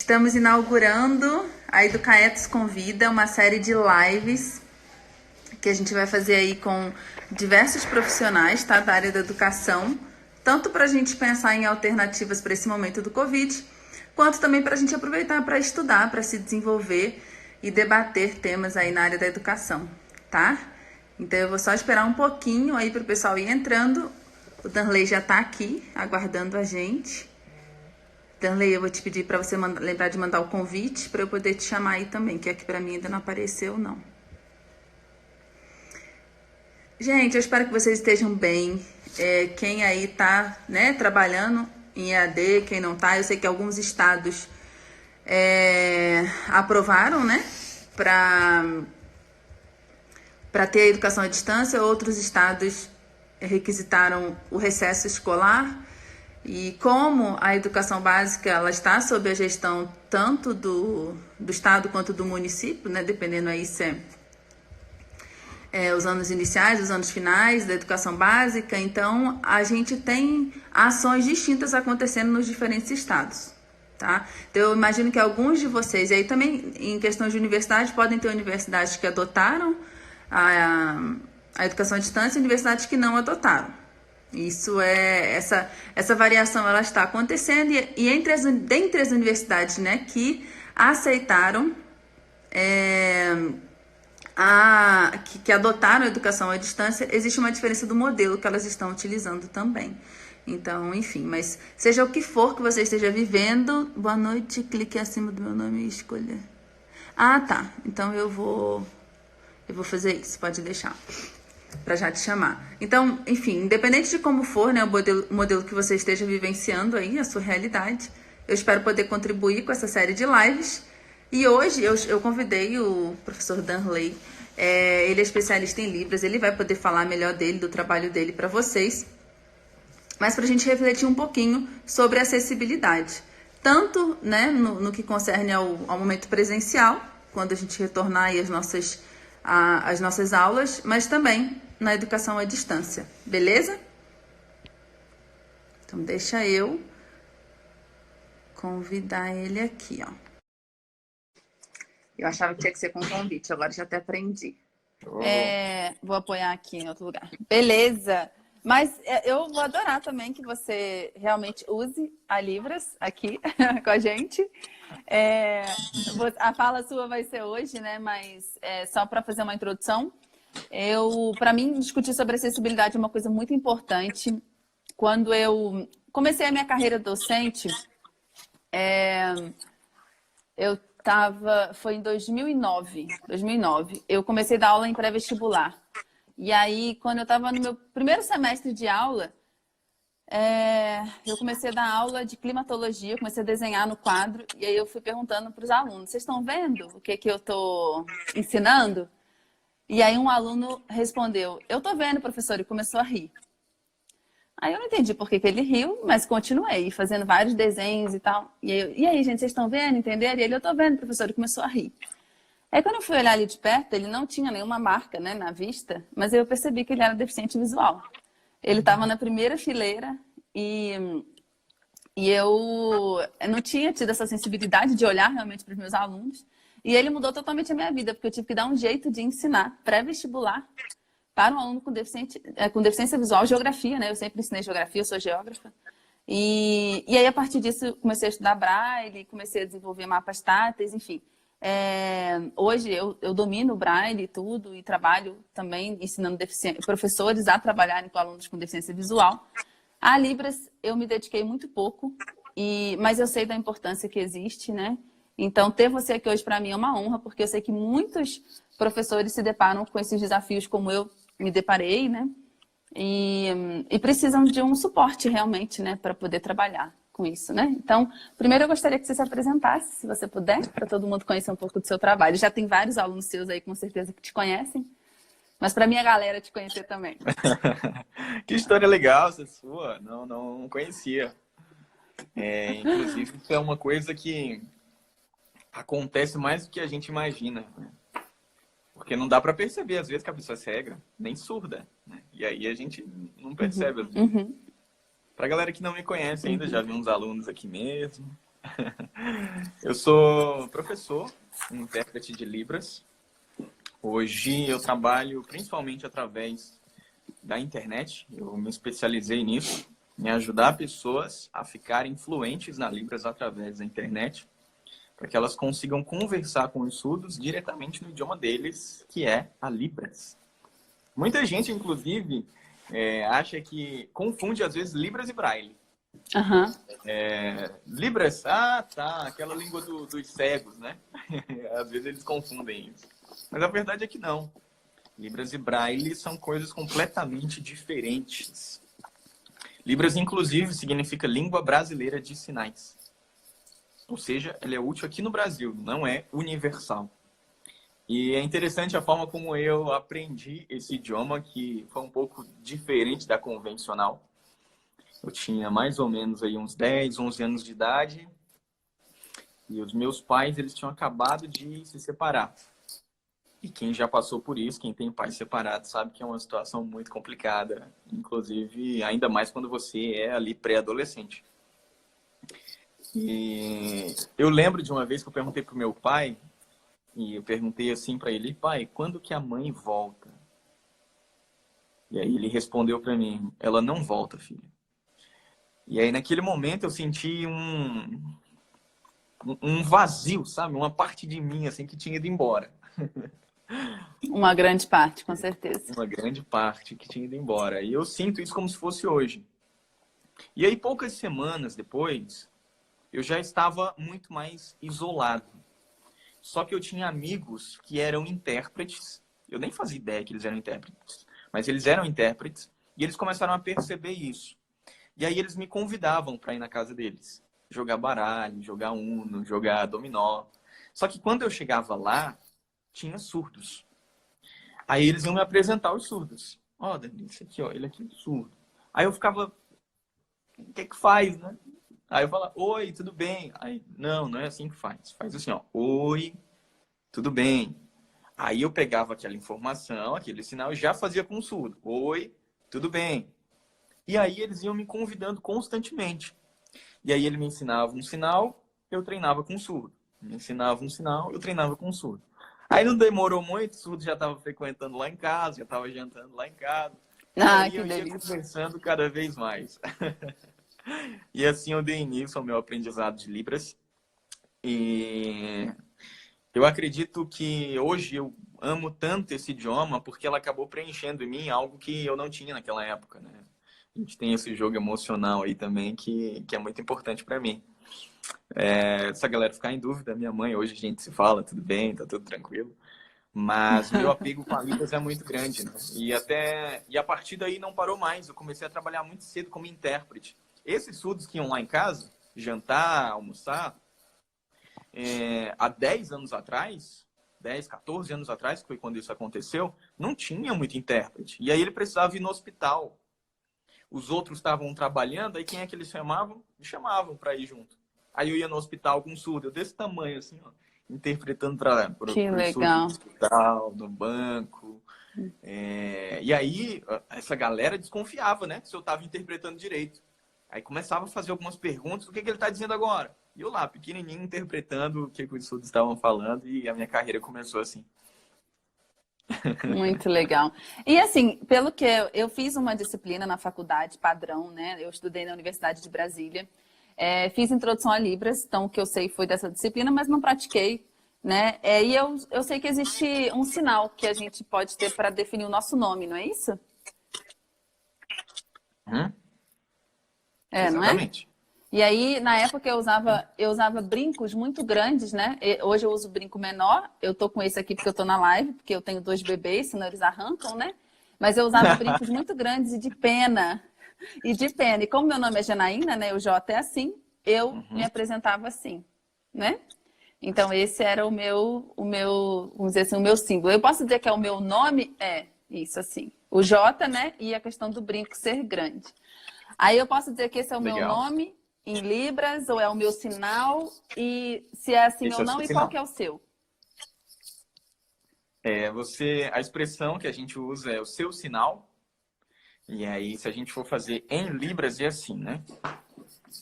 Estamos inaugurando a Educaetos Convida, uma série de lives que a gente vai fazer aí com diversos profissionais, tá, da área da educação, tanto para a gente pensar em alternativas para esse momento do Covid, quanto também para a gente aproveitar para estudar, para se desenvolver e debater temas aí na área da educação, tá? Então eu vou só esperar um pouquinho aí para o pessoal ir entrando. O Danley já está aqui, aguardando a gente. Danley, eu vou te pedir para você lembrar de mandar o convite para eu poder te chamar aí também, que aqui para mim ainda não apareceu, não. Gente, eu espero que vocês estejam bem. Quem aí tá, né, trabalhando em EAD, quem não tá, eu sei que alguns estados aprovaram, né, para ter a educação à distância, outros estados requisitaram o recesso escolar. E como a educação básica ela está sob a gestão tanto do estado quanto do município, né, dependendo aí se os anos iniciais, os anos finais da educação básica, então a gente tem ações distintas acontecendo nos diferentes estados, tá? Então eu imagino que alguns de vocês, e aí também em questão de universidade, podem ter universidades que adotaram a educação à distância e universidades que não adotaram. Isso essa variação ela está acontecendo e dentre as universidades, né, que aceitaram que adotaram a educação à distância, existe uma diferença do modelo que elas estão utilizando também. Então, enfim, mas seja o que for que você esteja vivendo, boa noite, clique acima do meu nome e escolha. Ah, tá. Então eu vou fazer isso, pode deixar. Para já te chamar. Então, enfim, independente de como for, né, o modelo que você esteja vivenciando aí, a sua realidade, eu espero poder contribuir com essa série de lives. E hoje eu convidei o professor Danley, ele é especialista em Libras, ele vai poder falar melhor do trabalho dele para vocês, mas para a gente refletir um pouquinho sobre acessibilidade, tanto, né, no que concerne ao momento presencial, quando a gente retornar aí as nossas aulas, mas também na educação à distância, beleza? Então deixa eu convidar ele aqui, ó. Eu achava que tinha que ser com convite, agora já até aprendi. Vou apoiar aqui em outro lugar. Beleza! Mas eu vou adorar também que você realmente use a Libras aqui com a gente. A fala sua vai ser hoje, né? Mas só para fazer uma introdução, para mim, discutir sobre acessibilidade é uma coisa muito importante. Quando eu comecei a minha carreira docente, foi em 2009. Eu comecei a dar aula em pré-vestibular. E aí, quando eu estava no meu primeiro semestre de aula, eu comecei a dar aula de climatologia, comecei a desenhar no quadro, e aí eu fui perguntando para os alunos, vocês estão vendo o que eu estou ensinando? E aí um aluno respondeu, eu estou vendo, professor, e começou a rir. Aí eu não entendi por que ele riu, mas continuei fazendo vários desenhos e tal. E aí, gente, vocês estão vendo, entenderam? E ele, eu estou vendo, professor, e começou a rir. Aí quando eu fui olhar ali de perto, ele não tinha nenhuma marca, né, na vista, mas eu percebi que ele era deficiente visual. Ele estava na primeira fileira e eu não tinha tido essa sensibilidade de olhar realmente para os meus alunos. E ele mudou totalmente a minha vida, porque eu tive que dar um jeito de ensinar pré-vestibular para um aluno com deficiência visual, geografia, né? Eu sempre ensinei geografia, eu sou geógrafa. E aí, a partir disso, comecei a estudar Braille, comecei a desenvolver mapas táteis, enfim. Hoje eu domino o Braille e tudo, e trabalho também ensinando professores a trabalharem com alunos com deficiência visual. A Libras eu me dediquei muito pouco, mas eu sei da importância que existe, né? Então, ter você aqui hoje para mim é uma honra, porque eu sei que muitos professores se deparam com esses desafios como eu me deparei, né? E precisam de um suporte realmente, né? Para poder trabalhar com isso, né? Então, primeiro eu gostaria que você se apresentasse, se você puder, para todo mundo conhecer um pouco do seu trabalho. Já tem vários alunos seus aí, com certeza, que te conhecem. Mas para minha galera te conhecer também. Que história legal essa sua. Não conhecia. Inclusive, isso é uma coisa que acontece mais do que a gente imagina, né? Porque não dá para perceber, às vezes, que a pessoa é cega, nem surda, né? E aí a gente não percebe. Pra galera que não me conhece ainda, já vi uns alunos aqui mesmo. Eu sou professor, intérprete de Libras. Hoje eu trabalho principalmente através da internet. Eu me especializei nisso, em ajudar pessoas a ficarem fluentes na Libras através da internet, para que elas consigam conversar com os surdos diretamente no idioma deles, que é a Libras. Muita gente, inclusive, acha que confunde, às vezes, Libras e Braille. Aham. Libras, tá, aquela língua dos cegos, né? Às vezes eles confundem isso. Mas a verdade é que não. Libras e Braille são coisas completamente diferentes. Libras, inclusive, significa Língua Brasileira de Sinais. Ou seja, ela é útil aqui no Brasil, não é universal. E é interessante a forma como eu aprendi esse idioma, que foi um pouco diferente da convencional. Eu tinha mais ou menos aí uns 10, 11 anos de idade. E os meus pais, eles tinham acabado de se separar. E quem já passou por isso, quem tem pais separados, sabe que é uma situação muito complicada. Inclusive, ainda mais quando você é ali pré-adolescente. E eu lembro de uma vez que eu perguntei pro meu pai, e eu perguntei assim para ele: pai, quando que a mãe volta? E aí ele respondeu para mim: ela não volta, filho. E aí naquele momento eu senti um vazio, sabe? Uma parte de mim assim que tinha ido embora. Uma grande parte, com certeza. Uma grande parte que tinha ido embora. E eu sinto isso como se fosse hoje. E aí poucas semanas depois, eu já estava muito mais isolado. Só que eu tinha amigos que eram intérpretes. Eu nem fazia ideia que eles eram intérpretes. Mas eles eram intérpretes e eles começaram a perceber isso. E aí eles me convidavam para ir na casa deles. Jogar baralho, jogar Uno, jogar dominó. Só que quando eu chegava lá, tinha surdos. Aí eles iam me apresentar os surdos. Ó, Danilo, esse aqui, ó, ele aqui é surdo. Aí eu ficava, o que é que faz, né? Aí eu falava, oi, tudo bem? Aí, não é assim que faz. Faz assim, ó, oi, tudo bem. Aí eu pegava aquela informação, aquele sinal, e já fazia com o surdo. Oi, tudo bem. E aí eles iam me convidando constantemente. E aí ele me ensinava um sinal, eu treinava com o surdo. Me ensinava um sinal, eu treinava com o surdo. Aí não demorou muito, o surdo já estava frequentando lá em casa, já estava jantando lá em casa. E Ah, aí que eu ia delícia. conversando cada vez mais. E assim eu dei início ao meu aprendizado de Libras. E eu acredito que hoje eu amo tanto esse idioma porque ela acabou preenchendo em mim algo que eu não tinha naquela época, né? A gente tem esse jogo emocional aí também que é muito importante para mim. Se a galera ficar em dúvida, minha mãe, hoje a gente se fala, tudo bem, tá tudo tranquilo. Mas o meu apego com a Libras é muito grande, né? E a partir daí não parou mais. Eu comecei a trabalhar muito cedo como intérprete. Esses surdos que iam lá em casa, jantar, almoçar, há 10 anos atrás, 10, 14 anos atrás, que foi quando isso aconteceu, não tinha muito intérprete. E aí ele precisava ir no hospital. Os outros estavam trabalhando, aí quem é que eles chamavam? Me chamavam para ir junto. Aí eu ia no hospital com um surdo, desse tamanho, assim, ó, interpretando para Que os surdos no legal. hospital, no banco. E aí, essa galera desconfiava, né? Se eu estava interpretando direito. Aí começava a fazer algumas perguntas, o que ele está dizendo agora? E eu lá, pequenininho, interpretando o que os surdos estavam falando, e a minha carreira começou assim. Muito legal. E assim, pelo que eu fiz uma disciplina na faculdade padrão, né? Eu estudei na Universidade de Brasília. Fiz introdução a Libras, então o que eu sei foi dessa disciplina, mas não pratiquei, né? E eu sei que existe um sinal que a gente pode ter para definir o nosso nome, não é isso? Não é? Exatamente. E aí, na época, eu usava brincos muito grandes, né? Hoje eu uso brinco menor. Eu tô com esse aqui porque eu tô na live, porque eu tenho 2 bebês, senão eles arrancam, né? Mas eu usava brincos muito grandes e de pena. E de pena. E como meu nome é Janaína, né? O J é assim, eu me apresentava assim, né? Então, esse era vamos dizer assim, o meu símbolo. Eu posso dizer que é o meu nome? É, isso assim. O J, né? E a questão do brinco ser grande. Aí eu posso dizer que esse é o meu Legal. nome em Libras, ou é o meu sinal, e se é assim Esse ou é o não, seu e sinal. qual que é o seu? A expressão que a gente usa é o seu sinal. E aí, se a gente for fazer em Libras, é assim, né?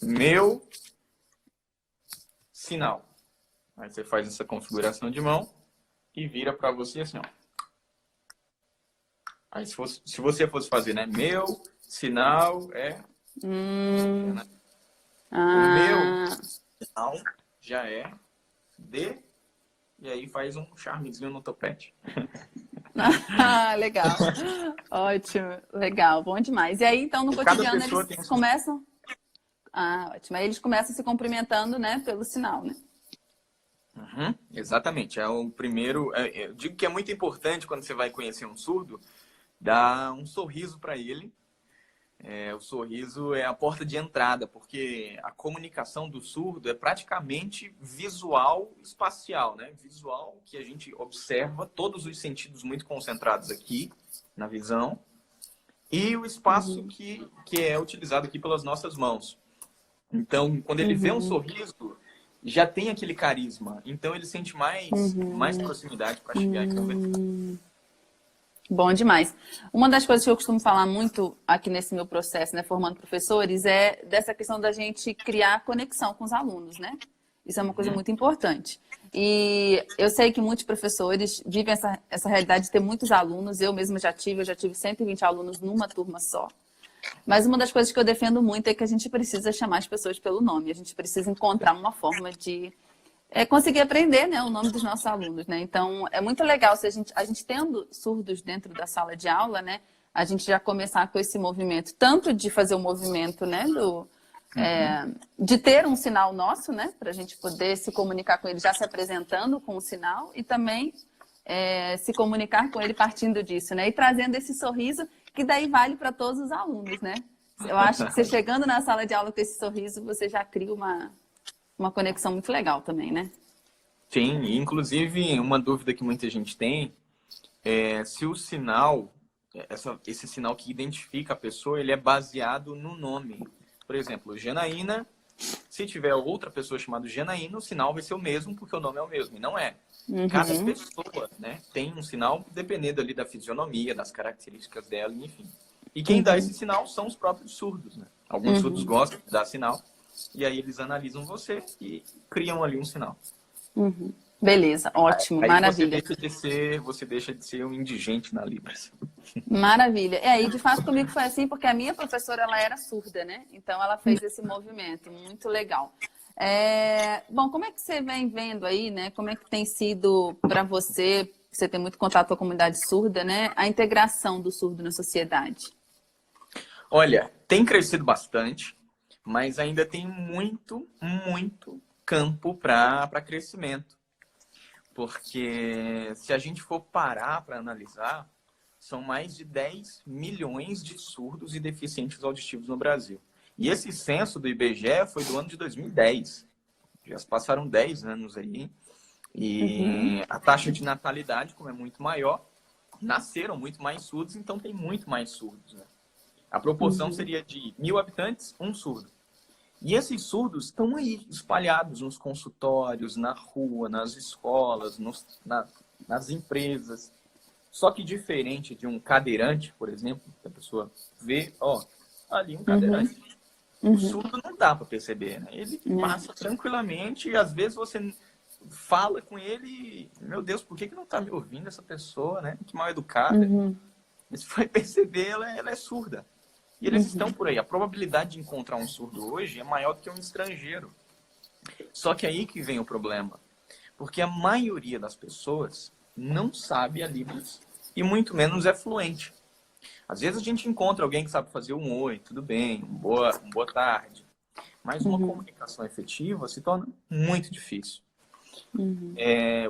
Meu sinal. Aí você faz essa configuração de mão e vira para você assim, ó. Aí se você fosse fazer, né? Meu sinal é... Hum. O meu Ah. sinal já é D. E aí faz um charmezinho no topete. Ah, legal. Ótimo. Legal. Bom demais. E aí, então, no Cada cotidiano, pessoa tem eles um... começam... Ah, ótimo. Aí eles começam se cumprimentando, né? Pelo sinal, né? Uhum, exatamente. É o primeiro. Eu digo que é muito importante quando você vai conhecer um surdo, dar um sorriso para ele. O sorriso é a porta de entrada, porque a comunicação do surdo é praticamente visual espacial, né? Visual que a gente observa todos os sentidos muito concentrados aqui na visão e o espaço que é utilizado aqui pelas nossas mãos. Então, quando ele vê um sorriso, já tem aquele carisma. Então, ele sente mais proximidade para chegar e conversar. Bom demais. Uma das coisas que eu costumo falar muito aqui nesse meu processo, né, formando professores, é dessa questão da gente criar conexão com os alunos, né? Isso é uma coisa muito importante. E eu sei que muitos professores vivem essa realidade de ter muitos alunos. Eu mesma já tive 120 alunos numa turma só. Mas uma das coisas que eu defendo muito é que a gente precisa chamar as pessoas pelo nome. A gente precisa encontrar uma forma de conseguir aprender, né, o nome dos nossos alunos, né? Então, é muito legal se a gente tendo surdos dentro da sala de aula, né? A gente já começar com esse movimento, tanto de fazer o movimento, né, de ter um sinal nosso, né, para a gente poder se comunicar com ele já se apresentando com o sinal e também se comunicar com ele partindo disso, né? E trazendo esse sorriso que daí vale para todos os alunos, né? Eu acho que você chegando na sala de aula com esse sorriso, você já cria uma conexão muito legal também, né? Sim, inclusive uma dúvida que muita gente tem é se o sinal, esse sinal que identifica a pessoa, ele é baseado no nome. Por exemplo, Janaína, se tiver outra pessoa chamada Janaína, o sinal vai ser o mesmo porque o nome é o mesmo. E não é. Cada pessoa, né, tem um sinal dependendo ali da fisionomia, das características dela, enfim. E quem dá esse sinal são os próprios surdos, né? Alguns surdos gostam de dar sinal. E aí eles analisam você e criam ali um sinal. Beleza, ótimo, Aí maravilha. você deixa de ser um indigente na Libras. Maravilha. E de fato comigo foi assim, porque a minha professora, ela era surda, né? Então ela fez esse movimento, muito legal. Bom, como é que você vem vendo aí, né? Como é que tem sido para você, você tem muito contato com a comunidade surda, né? A integração do surdo na sociedade? Olha, tem crescido bastante, mas ainda tem muito campo para crescimento. Porque se a gente for parar para analisar, são mais de 10 milhões de surdos e deficientes auditivos no Brasil. E esse censo do IBGE foi do ano de 2010. Já se passaram 10 anos aí. E a taxa de natalidade, como é muito maior, nasceram muito mais surdos, então tem muito mais surdos, né? A proporção seria de 1.000 habitantes, um surdo. E esses surdos estão aí, espalhados nos consultórios, na rua, nas escolas, nas empresas. Só que diferente de um cadeirante, por exemplo, que a pessoa vê, ali um cadeirante, o surdo não dá para perceber, né? Ele passa tranquilamente e às vezes você fala com ele, meu Deus, por que não está me ouvindo essa pessoa, né? Que mal educada. Mas se vai perceber, ela é surda. E eles estão por aí. A probabilidade de encontrar um surdo hoje é maior do que um estrangeiro. Só que aí que vem o problema. Porque a maioria das pessoas não sabe a Libras e muito menos é fluente. Às vezes a gente encontra alguém que sabe fazer um oi, tudo bem, boa tarde. Mas uma comunicação efetiva se torna muito difícil.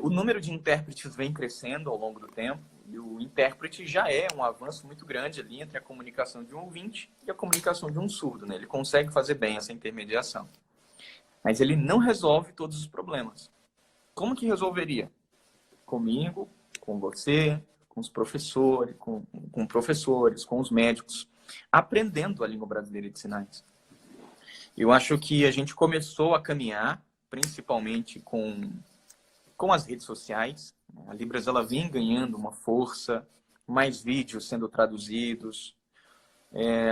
O número de intérpretes vem crescendo ao longo do tempo. E o intérprete já é um avanço muito grande ali entre a comunicação de um ouvinte e a comunicação de um surdo, né? Ele consegue fazer bem essa intermediação. Mas ele não resolve todos os problemas. Como que resolveria? Comigo, com você, com os professores, com os médicos, aprendendo a língua brasileira de sinais. Eu acho que a gente começou a caminhar, principalmente com as redes sociais. A Libras ela vem ganhando uma força, mais vídeos sendo traduzidos,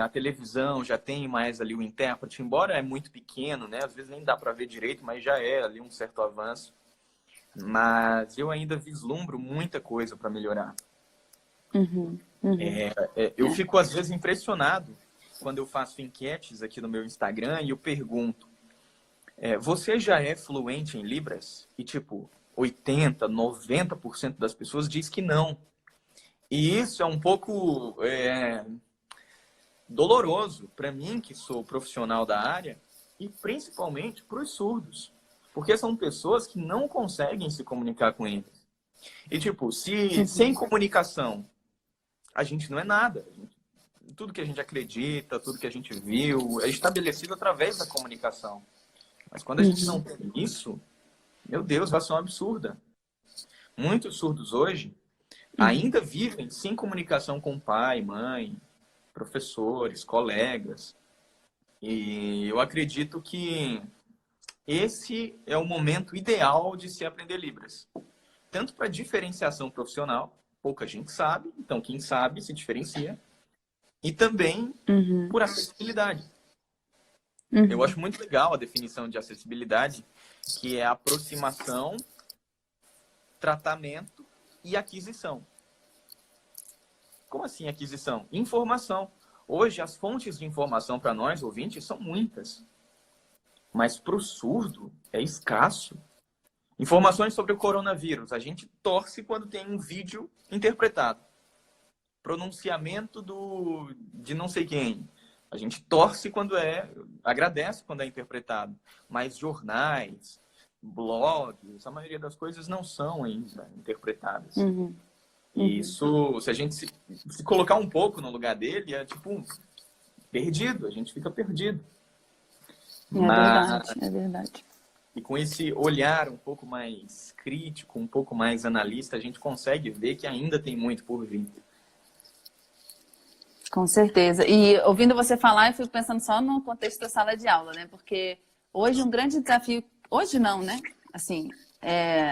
A televisão já tem mais ali o intérprete, embora é muito pequeno, né? Às vezes nem dá para ver direito, mas já é ali um certo avanço. Mas eu ainda vislumbro muita coisa para melhorar. Uhum, uhum. Eu fico, às vezes, impressionado quando eu faço enquetes aqui no meu Instagram e eu pergunto, você já é fluente em Libras? E, tipo, 80%, 90% das pessoas diz que não. E isso é um pouco doloroso para mim, que sou profissional da área, e principalmente para os surdos. Porque são pessoas que não conseguem se comunicar com eles. E, tipo, se sem comunicação a gente não é nada. Tudo que a gente acredita, tudo que a gente viu, é estabelecido através da comunicação. Mas quando a gente não tem isso, meu Deus, vai ser uma absurda. Muitos surdos hoje ainda vivem sem comunicação com pai, mãe, professores, colegas. E eu acredito que esse é o momento ideal de se aprender Libras. Tanto para diferenciação profissional, pouca gente sabe, então quem sabe se diferencia. E também por acessibilidade. Eu acho muito legal a definição de acessibilidade, que é aproximação, tratamento e aquisição. Como assim aquisição? Informação. Hoje, as fontes de informação para nós, ouvintes, são muitas. Mas para o surdo, é escasso. Informações sobre o coronavírus. A gente torce quando tem um vídeo interpretado. Pronunciamento de não sei quem. A gente torce quando agradece quando é interpretado. Mas jornais, blogs, a maioria das coisas não são ainda interpretadas. E isso, se a gente se colocar um pouco no lugar dele, é tipo perdido, a gente fica perdido. É verdade. E com esse olhar um pouco mais crítico, um pouco mais analista, a gente consegue ver que ainda tem muito por vir. Com certeza. E ouvindo você falar, eu fico pensando só no contexto da sala de aula, né? Porque hoje um grande desafio... Hoje não, né? Assim,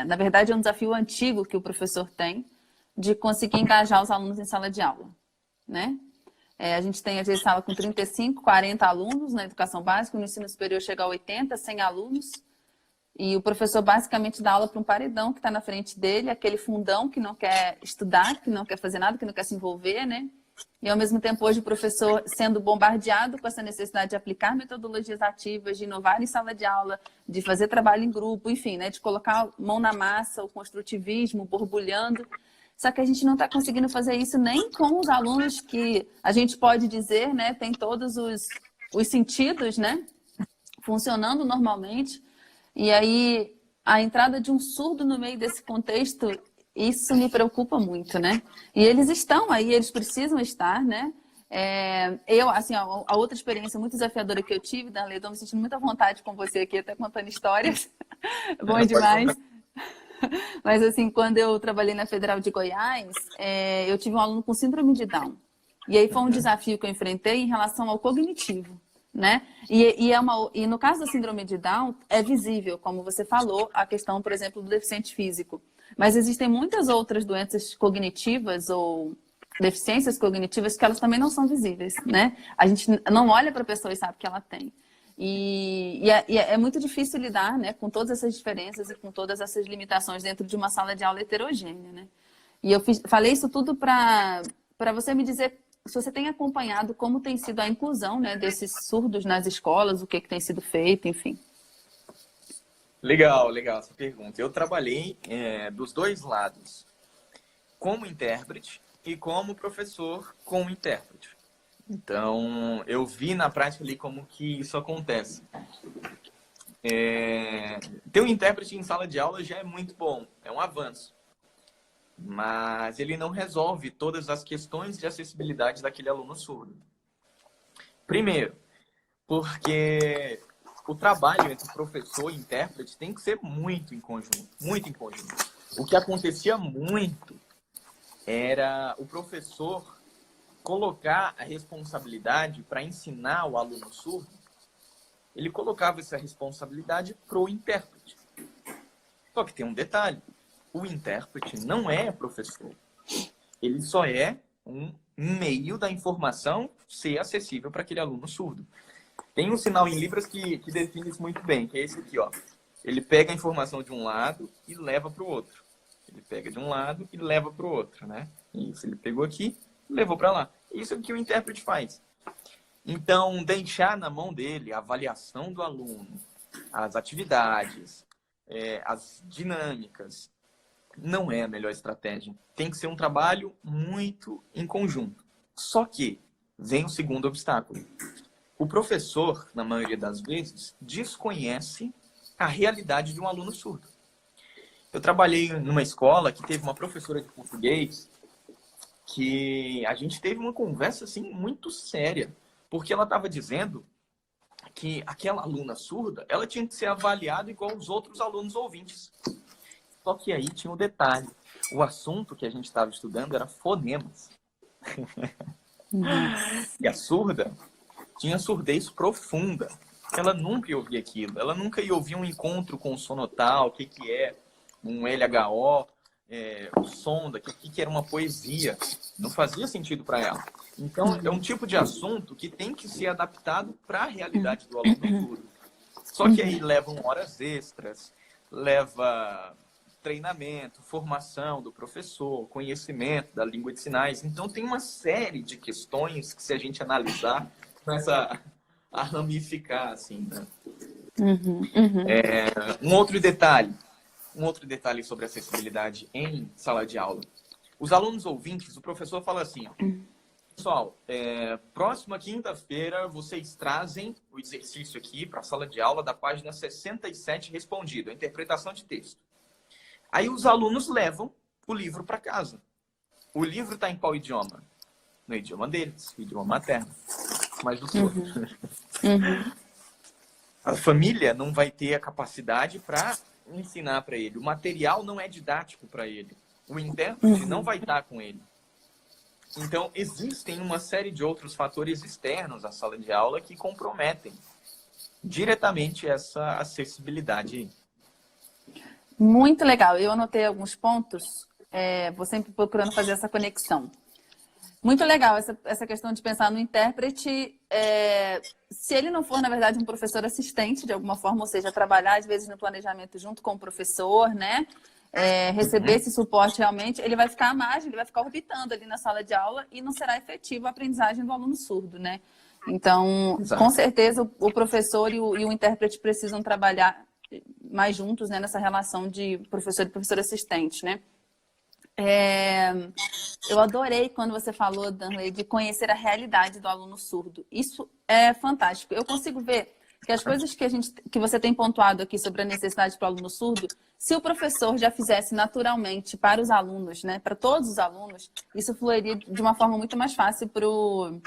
na verdade é um desafio antigo que o professor tem de conseguir engajar os alunos em sala de aula, né? A gente tem, às vezes, sala com 35, 40 alunos na educação básica, no ensino superior chega a 80, 100 alunos, e o professor basicamente dá aula para um paredão que está na frente dele, aquele fundão que não quer estudar, que não quer fazer nada, que não quer se envolver, né? E, ao mesmo tempo, hoje o professor sendo bombardeado com essa necessidade de aplicar metodologias ativas, de inovar em sala de aula, de fazer trabalho em grupo, enfim, né? De colocar a mão na massa, o construtivismo borbulhando. Só que a gente não está conseguindo fazer isso nem com os alunos que a gente pode dizer, né? Tem todos os sentidos, né? Funcionando normalmente. E aí, a entrada de um surdo no meio desse contexto, isso me preocupa muito, né? E eles estão aí, eles precisam estar, né? Assim, a outra experiência muito desafiadora que eu tive, Darley, estou me sentindo muita vontade com você aqui, até contando histórias. Bom demais. Mas, assim, quando eu trabalhei na Federal de Goiás, eu tive um aluno com síndrome de Down. E aí foi um desafio que eu enfrentei em relação ao cognitivo, né? E no caso da síndrome de Down, é visível, como você falou, a questão, por exemplo, do deficiente físico. Mas existem muitas outras doenças cognitivas ou deficiências cognitivas que elas também não são visíveis, né? A gente não olha para a pessoa e sabe que ela tem. E é muito difícil lidar, né, com todas essas diferenças e com todas essas limitações dentro de uma sala de aula heterogênea, né? E eu falei isso tudo para você me dizer se você tem acompanhado como tem sido a inclusão, né, desses surdos nas escolas, o que tem sido feito, enfim. Legal essa pergunta. Eu trabalhei dos dois lados, como intérprete e como professor com intérprete. Então, eu vi na prática ali como que isso acontece. Ter um intérprete em sala de aula já é muito bom, é um avanço. Mas ele não resolve todas as questões de acessibilidade daquele aluno surdo. Primeiro, porque o trabalho entre professor e intérprete tem que ser muito em conjunto, muito em conjunto. O que acontecia muito era o professor colocar a responsabilidade para ensinar o aluno surdo, ele colocava essa responsabilidade para o intérprete. Só que tem um detalhe, o intérprete não é professor, ele só é um meio da informação ser acessível para aquele aluno surdo. Tem um sinal em Libras que define isso muito bem, que é esse aqui, ó. Ele pega a informação de um lado e leva para o outro. Ele pega de um lado e leva para o outro, né? Isso, ele pegou aqui e levou para lá. Isso é o que o intérprete faz. Então, deixar na mão dele a avaliação do aluno, as atividades, as dinâmicas, não é a melhor estratégia. Tem que ser um trabalho muito em conjunto. Só que vem o segundo obstáculo. O professor, na maioria das vezes, desconhece a realidade de um aluno surdo. Eu trabalhei numa escola que teve uma professora de português que a gente teve uma conversa assim muito séria, porque ela estava dizendo que aquela aluna surda, ela tinha que ser avaliada igual os outros alunos ouvintes. Só que aí tinha um detalhe. O assunto que a gente estava estudando era fonemas. E a surda tinha surdez profunda. Ela nunca ia ouvir aquilo. Ela nunca ia ouvir um encontro com o sonotal, o que é um LHO, o sonda, o que era uma poesia. Não fazia sentido para ela. Então, é um tipo de assunto que tem que ser adaptado para a realidade do aluno surdo. Só que aí levam horas extras, leva treinamento, formação do professor, conhecimento da língua de sinais. Então, tem uma série de questões que, se a gente analisar, começa a ramificar, assim, né? Um outro detalhe sobre acessibilidade em sala de aula. Os alunos ouvintes, o professor fala assim, ó, pessoal, próxima quinta-feira vocês trazem o exercício aqui para a sala de aula da página 67 respondido, a interpretação de texto. Aí os alunos levam o livro para casa. O livro está em qual idioma? No idioma deles, idioma materno. Mas do seu. A família não vai ter a capacidade para ensinar para ele. O material não é didático para ele. O intérprete não vai estar com ele. Então, existem uma série de outros fatores externos à sala de aula que comprometem diretamente essa acessibilidade aí. Muito legal. Eu anotei alguns pontos, vou sempre procurando fazer essa conexão. Muito legal essa questão de pensar no intérprete, se ele não for, na verdade, um professor assistente, de alguma forma, ou seja, trabalhar, às vezes, no planejamento junto com o professor, né? Receber esse suporte realmente, ele vai ficar à margem, ele vai ficar orbitando ali na sala de aula e não será efetiva a aprendizagem do aluno surdo, né? Então, Exato. Com certeza, o professor e o intérprete precisam trabalhar mais juntos, né, nessa relação de professor e professor assistente, né? Eu adorei quando você falou, Danley, de conhecer a realidade do aluno surdo. Isso é fantástico. Eu consigo ver que as coisas que você tem pontuado aqui sobre a necessidade para o aluno surdo, se o professor já fizesse naturalmente para os alunos, né, para todos os alunos, isso fluiria de uma forma muito mais fácil para o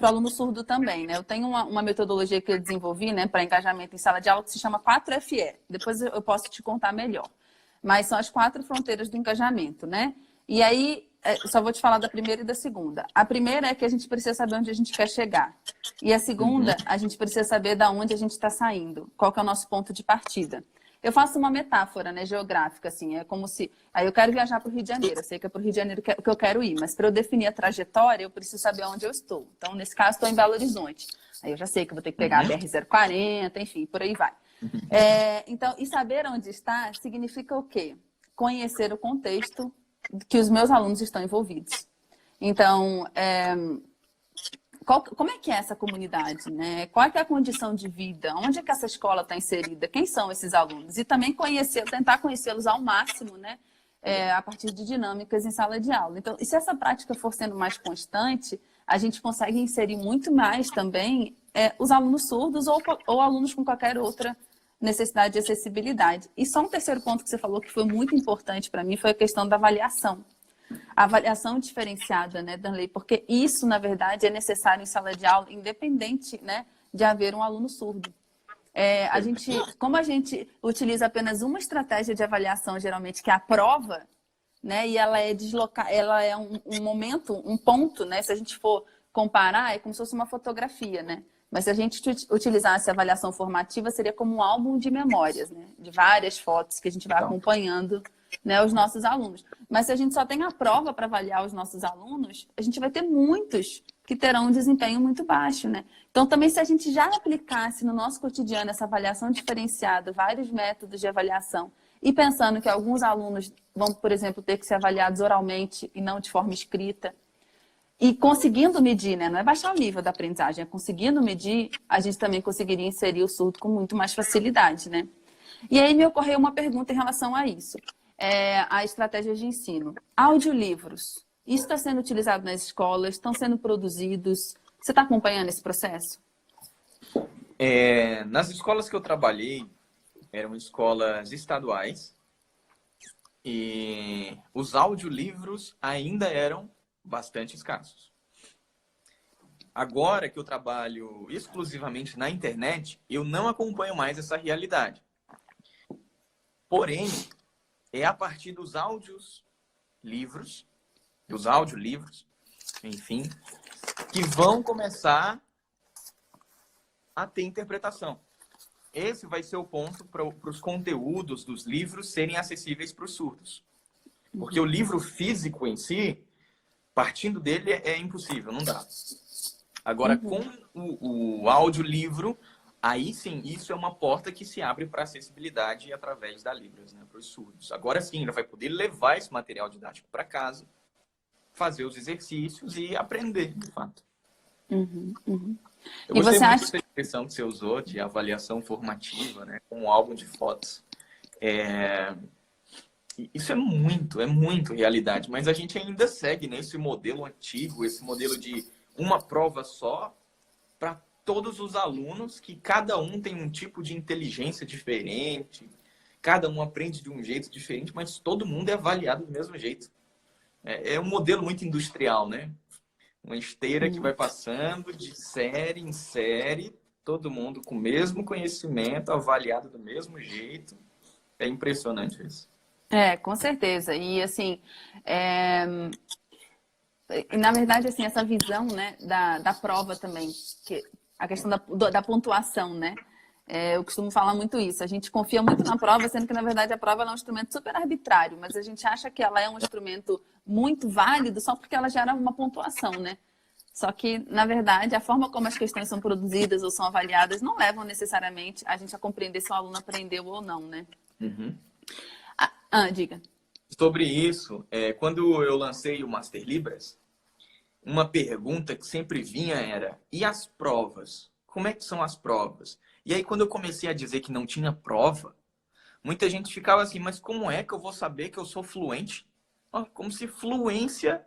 aluno surdo também, né? Eu tenho uma metodologia que eu desenvolvi, né, para engajamento em sala de aula que se chama 4FE. Depois eu posso te contar melhor. Mas são as 4 fronteiras do engajamento, né? E aí, só vou te falar da primeira e da segunda. A primeira é que a gente precisa saber onde a gente quer chegar. E a segunda, a gente precisa saber de onde a gente está saindo. Qual que é o nosso ponto de partida. Eu faço uma metáfora, né, geográfica, assim. É como se... Aí eu quero viajar para o Rio de Janeiro. Eu sei que é para o Rio de Janeiro que eu quero ir. Mas para eu definir a trajetória, eu preciso saber onde eu estou. Então, nesse caso, estou em Belo Horizonte. Aí eu já sei que eu vou ter que pegar a BR-040, enfim, por aí vai. Então, e saber onde está significa o quê? Conhecer o contexto que os meus alunos estão envolvidos. Então, como é que é essa comunidade, né? Qual é que é a condição de vida? Onde é que essa escola está inserida? Quem são esses alunos? E também tentar conhecê-los ao máximo, né? A partir de dinâmicas em sala de aula. Então, e se essa prática for sendo mais constante, a gente consegue inserir muito mais também os alunos surdos ou alunos com qualquer outra necessidade de acessibilidade. E só um terceiro ponto que você falou que foi muito importante para mim foi a questão da avaliação. A avaliação diferenciada, né, Danley? Porque isso, na verdade, é necessário em sala de aula, independente, né, de haver um aluno surdo. Como a gente utiliza apenas uma estratégia de avaliação, geralmente, que é a prova, né, e ela ela é um momento, um ponto, né, se a gente for comparar, é como se fosse uma fotografia, né? Mas se a gente utilizasse a avaliação formativa, seria como um álbum de memórias, né? De várias fotos que a gente vai acompanhando, né, os nossos alunos. Mas se a gente só tem a prova para avaliar os nossos alunos, a gente vai ter muitos que terão um desempenho muito baixo, né? Então, também se a gente já aplicasse no nosso cotidiano essa avaliação diferenciada, vários métodos de avaliação, e pensando que alguns alunos vão, por exemplo, ter que ser avaliados oralmente e não de forma escrita, e conseguindo medir, né? Não é baixar o nível da aprendizagem, é conseguindo medir, a gente também conseguiria inserir o surdo com muito mais facilidade, né? E aí me ocorreu uma pergunta em relação a isso. A estratégia de ensino. Audiolivros. Isso está sendo utilizado nas escolas? Estão sendo produzidos? Você está acompanhando esse processo? Nas escolas que eu trabalhei, eram escolas estaduais, e os audiolivros ainda eram bastante escassos. Agora que eu trabalho exclusivamente na internet, eu não acompanho mais essa realidade. Porém, é a partir dos audiolivros, enfim, que vão começar a ter interpretação. Esse vai ser o ponto para os conteúdos dos livros serem acessíveis para os surdos. Porque o livro físico em si, partindo dele, é impossível, não dá. Agora, com o audiolivro, aí sim, isso é uma porta que se abre para acessibilidade através da Libras, né, para os surdos. Agora sim, ele vai poder levar esse material didático para casa, fazer os exercícios e aprender, de fato. Eu gostei muito da expressão que você usou de avaliação formativa, né, com um álbum de fotos. Isso é muito realidade, mas a gente ainda segue nesse modelo antigo, esse modelo de uma prova só para todos os alunos, que cada um tem um tipo de inteligência diferente, cada um aprende de um jeito diferente, mas todo mundo é avaliado do mesmo jeito. É um modelo muito industrial, né? Uma esteira que vai passando de série em série, todo mundo com o mesmo conhecimento, avaliado do mesmo jeito. É impressionante isso. Com certeza. E assim, na verdade, assim, essa visão, né, da prova também, que a questão da pontuação, né? Eu costumo falar muito isso. A gente confia muito na prova, sendo que, na verdade, a prova ela é um instrumento super arbitrário, mas a gente acha que ela é um instrumento muito válido só porque ela gera uma pontuação, né? Só que, na verdade, a forma como as questões são produzidas ou são avaliadas não levam necessariamente a gente a compreender se o aluno aprendeu ou não, né? Diga. Sobre isso, quando eu lancei o Master Libras, uma pergunta que sempre vinha era: e as provas? Como é que são as provas? E aí, quando eu comecei a dizer que não tinha prova, muita gente ficava assim, mas como é que eu vou saber que eu sou fluente? Como se fluência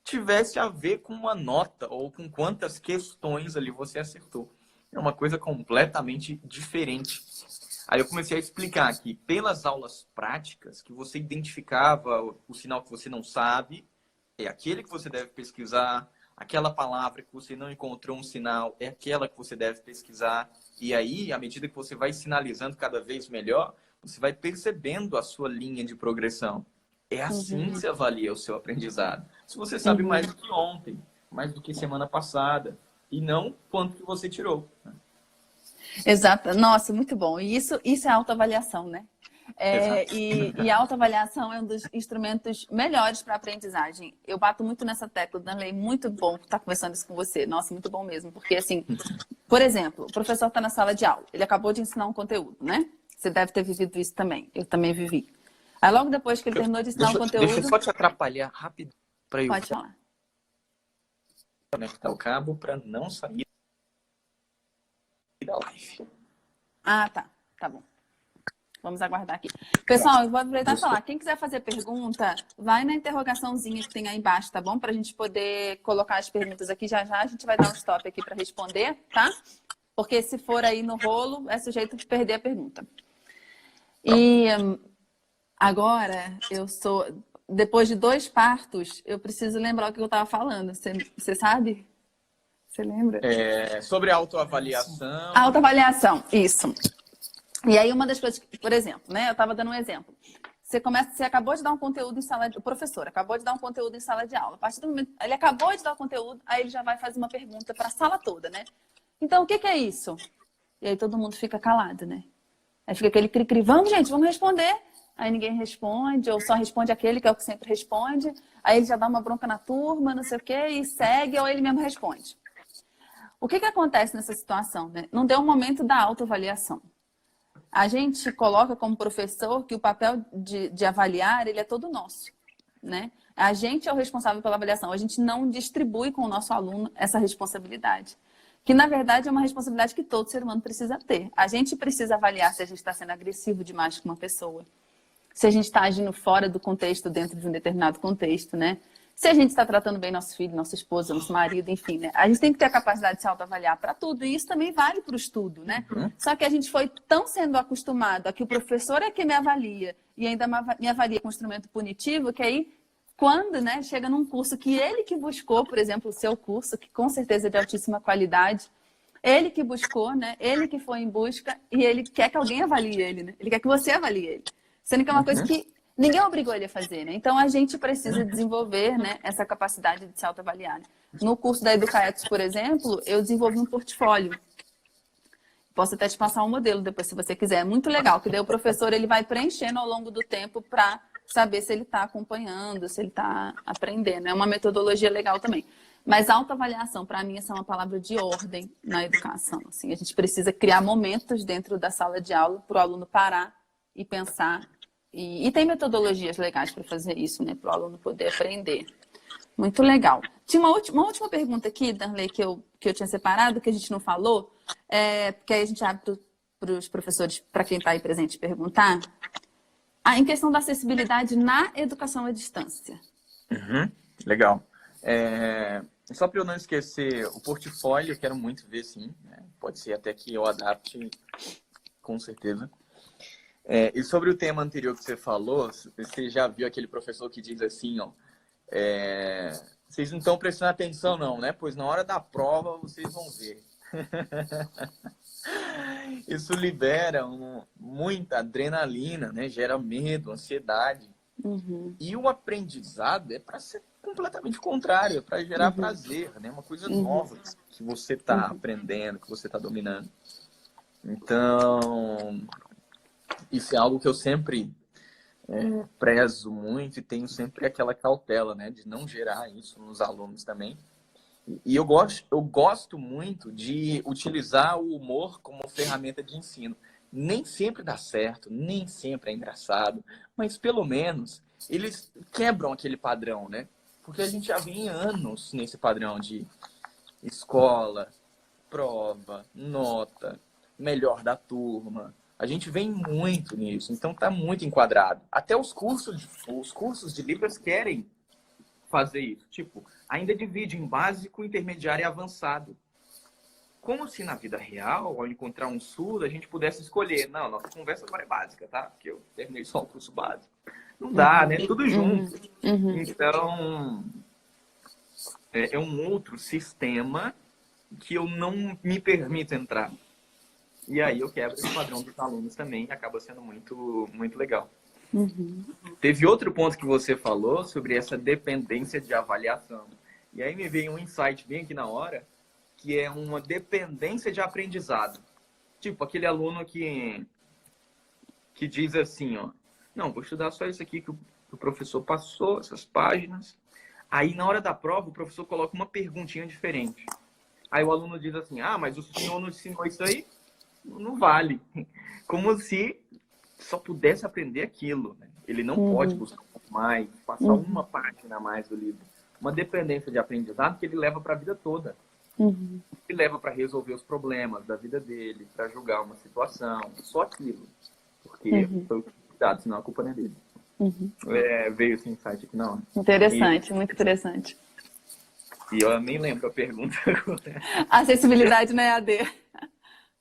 tivesse a ver com uma nota ou com quantas questões ali você acertou. É uma coisa completamente diferente. Aí eu comecei a explicar que pelas aulas práticas, que você identificava o sinal que você não sabe, é aquele que você deve pesquisar, aquela palavra que você não encontrou um sinal, é aquela que você deve pesquisar. E aí, à medida que você vai sinalizando cada vez melhor, você vai percebendo a sua linha de progressão. É assim que você avalia o seu aprendizado. Se você sabe mais do que ontem, mais do que semana passada, e não quanto que você tirou. Exato. Nossa, muito bom. E isso é autoavaliação, né? E a autoavaliação é um dos instrumentos melhores para a aprendizagem. Eu bato muito nessa tecla, Danley. Muito bom estar conversando isso com você. Nossa, muito bom mesmo. Porque, assim, por exemplo, o professor está na sala de aula. Ele acabou de ensinar um conteúdo, né? Você deve ter vivido isso também. Eu também vivi. Aí, logo depois que ele terminou de ensinar o conteúdo... Deixa eu só te atrapalhar rápido. Pode falar. Conectar o cabo para não sair da live. Tá bom. Vamos aguardar aqui. Pessoal, eu vou aproveitar e falar. Quem quiser fazer pergunta, vai na interrogaçãozinha que tem aí embaixo, tá bom? Para a gente poder colocar as perguntas aqui. Já a gente vai dar um stop aqui para responder, tá? Porque se for aí no rolo, é sujeito de perder a pergunta. E agora, depois de 2 partos, eu preciso lembrar o que eu estava falando. Você sabe? Você lembra? Sobre autoavaliação. Autoavaliação, isso. E aí, uma das coisas, por exemplo, né? Eu estava dando um exemplo. Você acabou de dar um conteúdo em sala de... O professor acabou de dar um conteúdo em sala de aula. A partir do momento... Ele acabou de dar o conteúdo, aí ele já vai fazer uma pergunta para a sala toda, né? Então, o que que é isso? E aí todo mundo fica calado, né? Aí fica aquele cri-cri, vamos, gente, vamos responder. Aí ninguém responde, ou só responde aquele que é o que sempre responde. Aí ele já dá uma bronca na turma, não sei o quê, e segue, ou ele mesmo responde. O que que acontece nessa situação, né? Não deu um momento da autoavaliação. A gente coloca como professor que o papel de avaliar, ele é todo nosso, né? A gente é o responsável pela avaliação. A gente não distribui com o nosso aluno essa responsabilidade. Que, na verdade, é uma responsabilidade que todo ser humano precisa ter. A gente precisa avaliar se a gente está sendo agressivo demais com uma pessoa. Se a gente está agindo fora do contexto, dentro de um determinado contexto, né? Se a gente está tratando bem nosso filho, nossa esposa, nosso marido, enfim, né? A gente tem que ter a capacidade de se autoavaliar para tudo. E isso também vale para o estudo, né? Só que a gente foi tão sendo acostumado a que o professor é que me avalia e ainda me avalia com instrumento punitivo, que aí, quando, né, chega num curso que ele que buscou, por exemplo, o seu curso, que com certeza é de altíssima qualidade, ele que buscou, né? Ele que foi em busca e ele quer que alguém avalie ele, né? Ele quer que você avalie ele. Sendo que é uma coisa que ninguém obrigou ele a fazer, né? Então, a gente precisa desenvolver, né, essa capacidade de se autoavaliar. No curso da Educaetos, por exemplo, eu desenvolvi um portfólio. Posso até te passar um modelo depois, se você quiser. É muito legal, que daí o professor ele vai preenchendo ao longo do tempo para saber se ele está acompanhando, se ele está aprendendo. É uma metodologia legal também. Mas autoavaliação, para mim, essa é uma palavra de ordem na educação. Assim, a gente precisa criar momentos dentro da sala de aula para o aluno parar e pensar. E tem metodologias legais para fazer isso, né? Para o aluno poder aprender. Muito legal. Tinha uma última pergunta aqui, Darley, que eu tinha separado, que a gente não falou, porque aí a gente abre para os professores, para quem está aí presente, perguntar. Em questão da acessibilidade na educação à distância. Legal. Só para eu não esquecer, o portfólio eu quero muito ver, sim. Né? Pode ser até que eu adapte, com certeza. E sobre o tema anterior que você falou, você já viu aquele professor que diz assim, ó, vocês não estão prestando atenção não, né? Pois na hora da prova vocês vão ver. Isso libera muita adrenalina, né? Gera medo, ansiedade. E o aprendizado é para ser completamente contrário, é para gerar prazer, né? Uma coisa nova que você está aprendendo, que você está dominando. Então, isso é algo que eu sempre prezo muito e tenho sempre aquela cautela, né? De não gerar isso nos alunos também. E eu gosto muito de utilizar o humor como ferramenta de ensino. Nem sempre dá certo, nem sempre é engraçado, mas pelo menos eles quebram aquele padrão, né? Porque a gente já vem anos nesse padrão de escola, prova, nota, melhor da turma. A gente vem muito nisso, então está muito enquadrado. Até os cursos de Libras querem fazer isso. Tipo, ainda divide em básico, intermediário e avançado. Como se na vida real, ao encontrar um surdo, a gente pudesse escolher. Não, nossa conversa agora é básica, tá? Porque eu terminei só o curso básico. Não dá, né? Tudo junto. Então, é um outro sistema que eu não me permito entrar. E aí eu quebro esse padrão dos alunos também e acaba sendo muito, muito legal. Teve outro ponto que você falou sobre essa dependência de avaliação. E aí me veio um insight bem aqui na hora, que é uma dependência de aprendizado. Tipo, aquele aluno que diz assim, ó, não, vou estudar só isso aqui que o professor passou, essas páginas. Aí, na hora da prova, o professor coloca uma perguntinha diferente. Aí o aluno diz assim, mas o senhor não ensinou isso aí? Não vale. Como se só pudesse aprender aquilo. Né? Ele não pode buscar mais, passar uma página a mais do livro. Uma dependência de aprendizado que ele leva para a vida toda. Ele leva para resolver os problemas da vida dele, para julgar uma situação, só aquilo. Porque foi cuidado, senão a culpa não é dele. Veio esse insight aqui na hora. Interessante, muito interessante. E eu nem lembro a pergunta agora. Acessibilidade na EAD.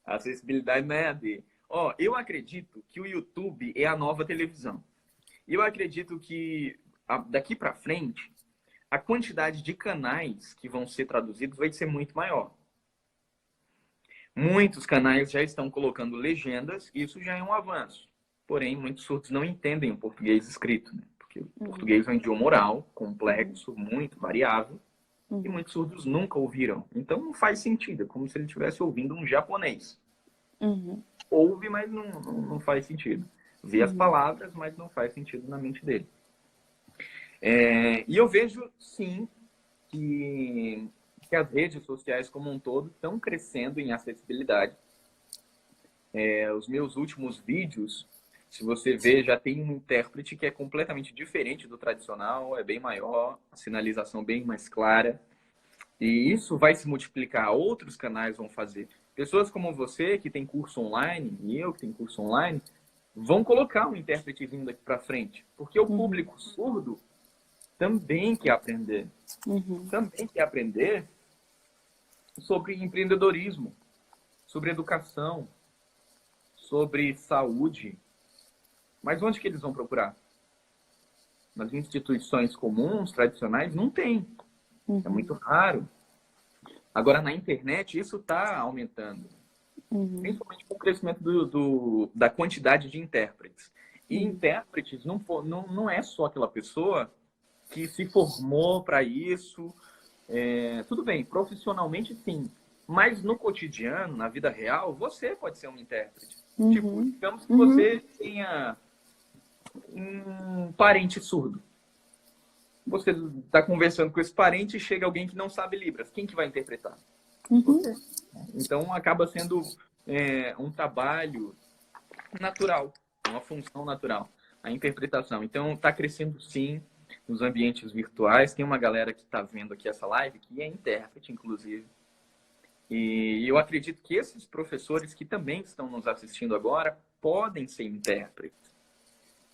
Acessibilidade na EAD. Eu acredito que o YouTube é a nova televisão. Eu acredito que daqui para frente, a quantidade de canais que vão ser traduzidos vai ser muito maior. Muitos canais já estão colocando legendas, e isso já é um avanço. Porém, muitos surdos não entendem o português escrito, né? Porque o português é um idioma oral, complexo, muito variável. e muitos surdos nunca ouviram. Então não faz sentido, é como se ele estivesse ouvindo um japonês. Ouve, mas não faz sentido. Vê as palavras, mas não faz sentido na mente dele. E eu vejo, sim, que as redes sociais como um todo estão crescendo em acessibilidade. Os meus últimos vídeos, se você ver, já tem um intérprete que é completamente diferente do tradicional, é bem maior, a sinalização bem mais clara. E isso vai se multiplicar, outros canais vão fazer. Pessoas como você, que tem curso online, e eu que tenho curso online, vão colocar um intérprete vindo aqui para frente. Porque o público surdo também quer aprender. Também quer aprender sobre empreendedorismo, sobre educação, sobre saúde. Mas onde que eles vão procurar? Nas instituições comuns, tradicionais, não tem. É muito raro. Agora, na internet, isso está aumentando. Principalmente com o crescimento da quantidade de intérpretes. E intérpretes não é só aquela pessoa que se formou para isso. Tudo bem, profissionalmente sim. Mas no cotidiano, na vida real, você pode ser um intérprete. Tipo, digamos que você tenha um parente surdo. Você está conversando com esse parente e chega alguém que não sabe Libras. Quem que vai interpretar? Você. Então, acaba sendo um trabalho natural, uma função natural, a interpretação. Então, está crescendo, sim, nos ambientes virtuais. Tem uma galera que está vendo aqui essa live, que é intérprete, inclusive. E eu acredito que esses professores que também estão nos assistindo agora podem ser intérpretes.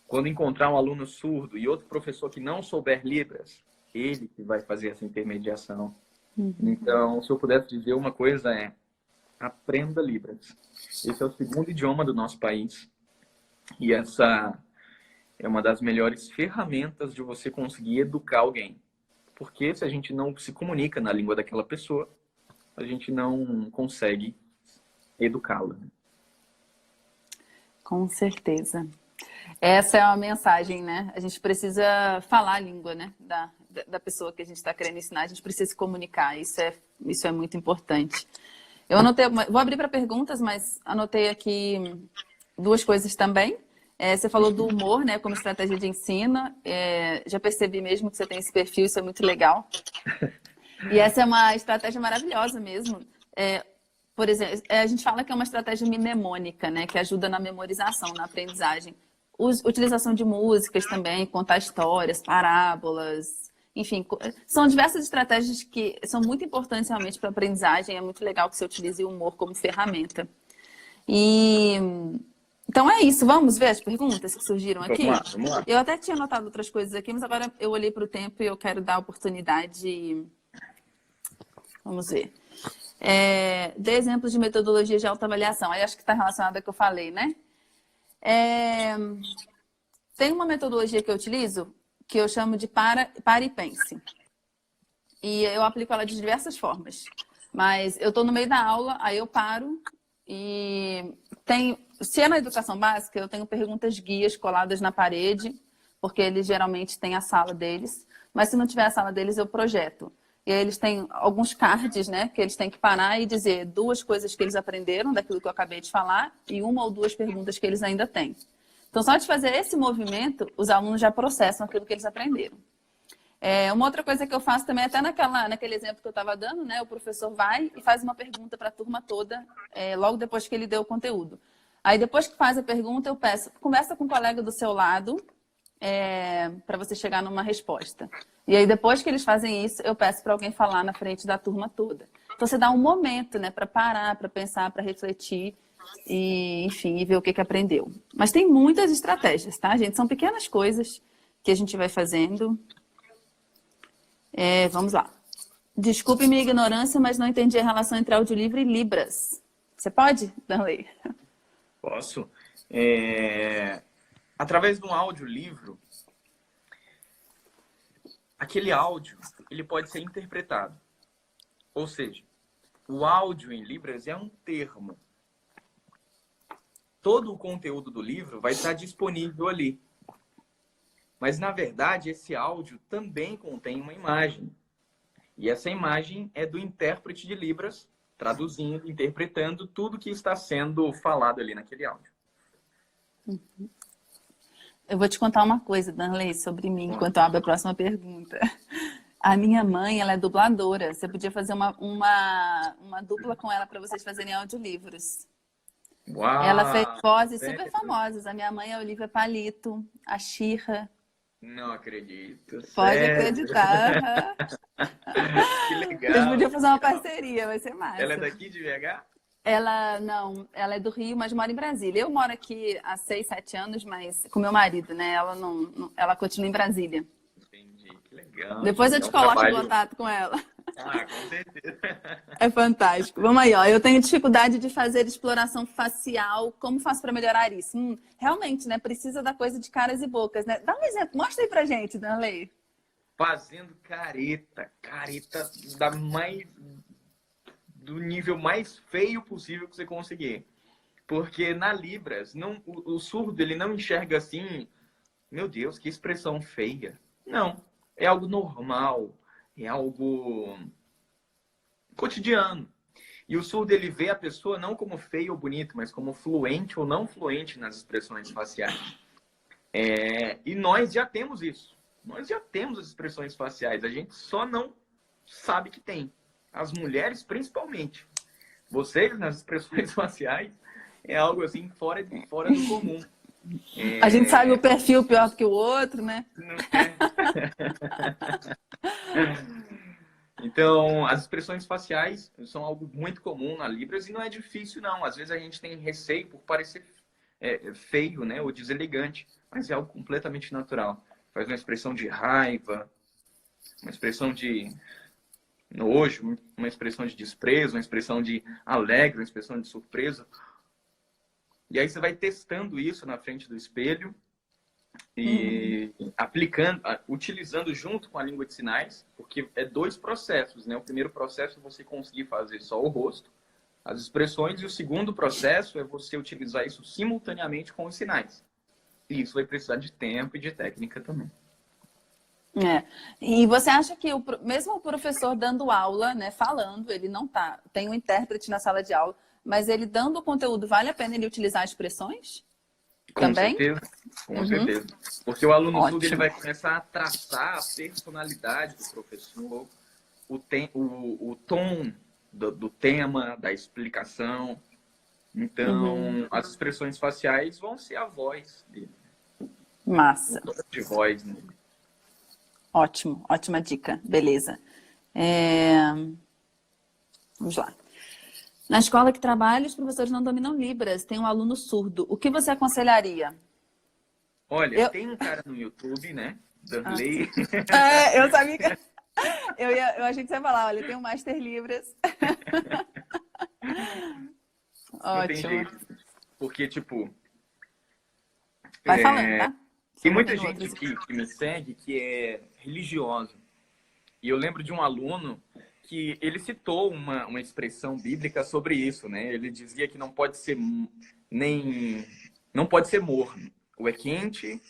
Quando encontrar um aluno surdo e outro professor que não souber Libras, ele que vai fazer essa intermediação. Então, se eu pudesse dizer uma coisa aprenda Libras. Esse é o segundo idioma do nosso país. E essa é uma das melhores ferramentas de você conseguir educar alguém. Porque se a gente não se comunica na língua daquela pessoa, a gente não consegue educá-la. Com certeza. Essa é uma mensagem, né? A gente precisa falar a língua, né? Da pessoa que a gente está querendo ensinar. A gente precisa se comunicar. Isso é muito importante. Eu anotei, vou abrir para perguntas, mas anotei aqui duas coisas também. Você falou do humor, né? Como estratégia de ensino. Já percebi mesmo que você tem esse perfil, isso é muito legal. E essa é uma estratégia maravilhosa mesmo. Por exemplo, a gente fala que é uma estratégia mnemônica, né? Que ajuda na memorização, na aprendizagem. Utilização de músicas também, contar histórias, parábolas, enfim, são diversas estratégias que são muito importantes realmente para a aprendizagem. É muito legal que você utilize o humor como ferramenta. Então é isso, vamos ver as perguntas que surgiram aqui? Vamos lá. Eu até tinha anotado outras coisas aqui, mas agora eu olhei para o tempo e eu quero dar a oportunidade. Vamos ver. Dê exemplos de metodologia de autoavaliação. Aí acho que está relacionado ao que eu falei, né? Tem uma metodologia que eu utilizo que eu chamo de pare e pense. E eu aplico ela de diversas formas. Mas eu estou no meio da aula, aí eu paro e se é na educação básica, eu tenho perguntas guias coladas na parede, porque eles geralmente têm a sala deles. Mas se não tiver a sala deles, eu projeto. E aí eles têm alguns cards, né? Que eles têm que parar e dizer duas coisas que eles aprenderam daquilo que eu acabei de falar e uma ou duas perguntas que eles ainda têm. Então, só de fazer esse movimento, os alunos já processam aquilo que eles aprenderam. Uma outra coisa que eu faço também, até naquele exemplo que eu estava dando, né? O professor vai e faz uma pergunta para a turma toda, logo depois que ele deu o conteúdo. Aí, depois que faz a pergunta, eu peço, conversa com o colega do seu lado, para você chegar numa resposta. E aí, depois que eles fazem isso, eu peço para alguém falar na frente da turma toda. Então, você dá um momento, né, para parar, para pensar, para refletir e, enfim, e ver o que aprendeu. Mas tem muitas estratégias, tá, gente? São pequenas coisas que a gente vai fazendo. Vamos lá. Desculpe minha ignorância, mas não entendi a relação entre audiolivro e Libras. Você pode, Danley? Posso. Através de um audiolivro, aquele áudio ele pode ser interpretado. Ou seja, o áudio em Libras é um termo. Todo o conteúdo do livro vai estar disponível ali. Mas, na verdade, esse áudio também contém uma imagem. E essa imagem é do intérprete de Libras, traduzindo, interpretando tudo que está sendo falado ali naquele áudio. Eu vou te contar uma coisa, Danley, sobre mim, enquanto eu abro a próxima pergunta. A minha mãe, ela é dubladora. Você podia fazer uma dupla com ela para vocês fazerem audiolivros. Uau! Ela fez vozes Sério? super famosas. A minha mãe é a Olivia Palito, a Xirra. Não acredito. Pode Sério? acreditar. Que Vocês legal. podiam fazer uma parceria, vai ser massa. Ela é daqui de VH? Ela, não, ela é do Rio, mas mora em Brasília. Eu moro aqui há 6, 7 anos, mas com meu marido, né? Ela ela continua em Brasília. Entendi, que legal. Depois eu É te um coloco em trabalho- contato com ela. Ah, com certeza. É fantástico. Vamos aí, ó. Eu tenho dificuldade de fazer exploração facial. Como faço para melhorar isso? Realmente, né? Precisa da coisa de caras e bocas, né? Dá um exemplo. Mostra aí pra gente, Danley. Fazendo careta do nível mais feio possível que você conseguir. Porque na Libras, o surdo ele não enxerga assim, meu Deus, que expressão feia. Não, é algo normal, é algo cotidiano. E o surdo ele vê a pessoa não como feio ou bonito, mas como fluente ou não fluente nas expressões faciais. E nós já temos isso. Nós já temos as expressões faciais, a gente só não sabe que tem. As mulheres, principalmente. Vocês, nas expressões faciais, é algo assim fora do comum. A gente sabe o perfil pior do que o outro, né? Não é? Então, as expressões faciais são algo muito comum na Libras e não é difícil, não. Às vezes a gente tem receio por parecer feio, né, ou deselegante, mas é algo completamente natural. Faz uma expressão de raiva, uma expressão de nojo, uma expressão de desprezo, uma expressão de alegre, uma expressão de surpresa. E aí você vai testando isso na frente do espelho e utilizando junto com a língua de sinais, porque é 2 processos, né? O primeiro processo é você conseguir fazer só o rosto, as expressões, e o segundo processo é você utilizar isso simultaneamente com os sinais. E isso vai precisar de tempo e de técnica também. E você acha que mesmo o professor dando aula, né, falando, ele não tem um intérprete na sala de aula, mas ele dando o conteúdo, vale a pena ele utilizar expressões? Com Também? certeza, com certeza. Porque o aluno surdo ele Ótimo. vai começar a traçar a personalidade do professor, o tom do tema, da explicação. Então, as expressões faciais vão ser a voz dele. Massa. O tom de voz dele. Ótimo, ótima dica. Beleza. Vamos lá. Na escola que trabalho, os professores não dominam Libras. Tem um aluno surdo. O que você aconselharia? Olha, tem um cara no YouTube, né? Danley. Eu sabia que... Eu achei que você ia falar, olha, tem um Master Libras. Não tem Ótimo. jeito. Porque, tipo... Vai falando, tá? Tem muita Tem gente outros. que me segue que é religiosa. E eu lembro de um aluno que ele citou uma expressão bíblica sobre isso, né? Ele dizia que não pode ser morno. Ou é quente,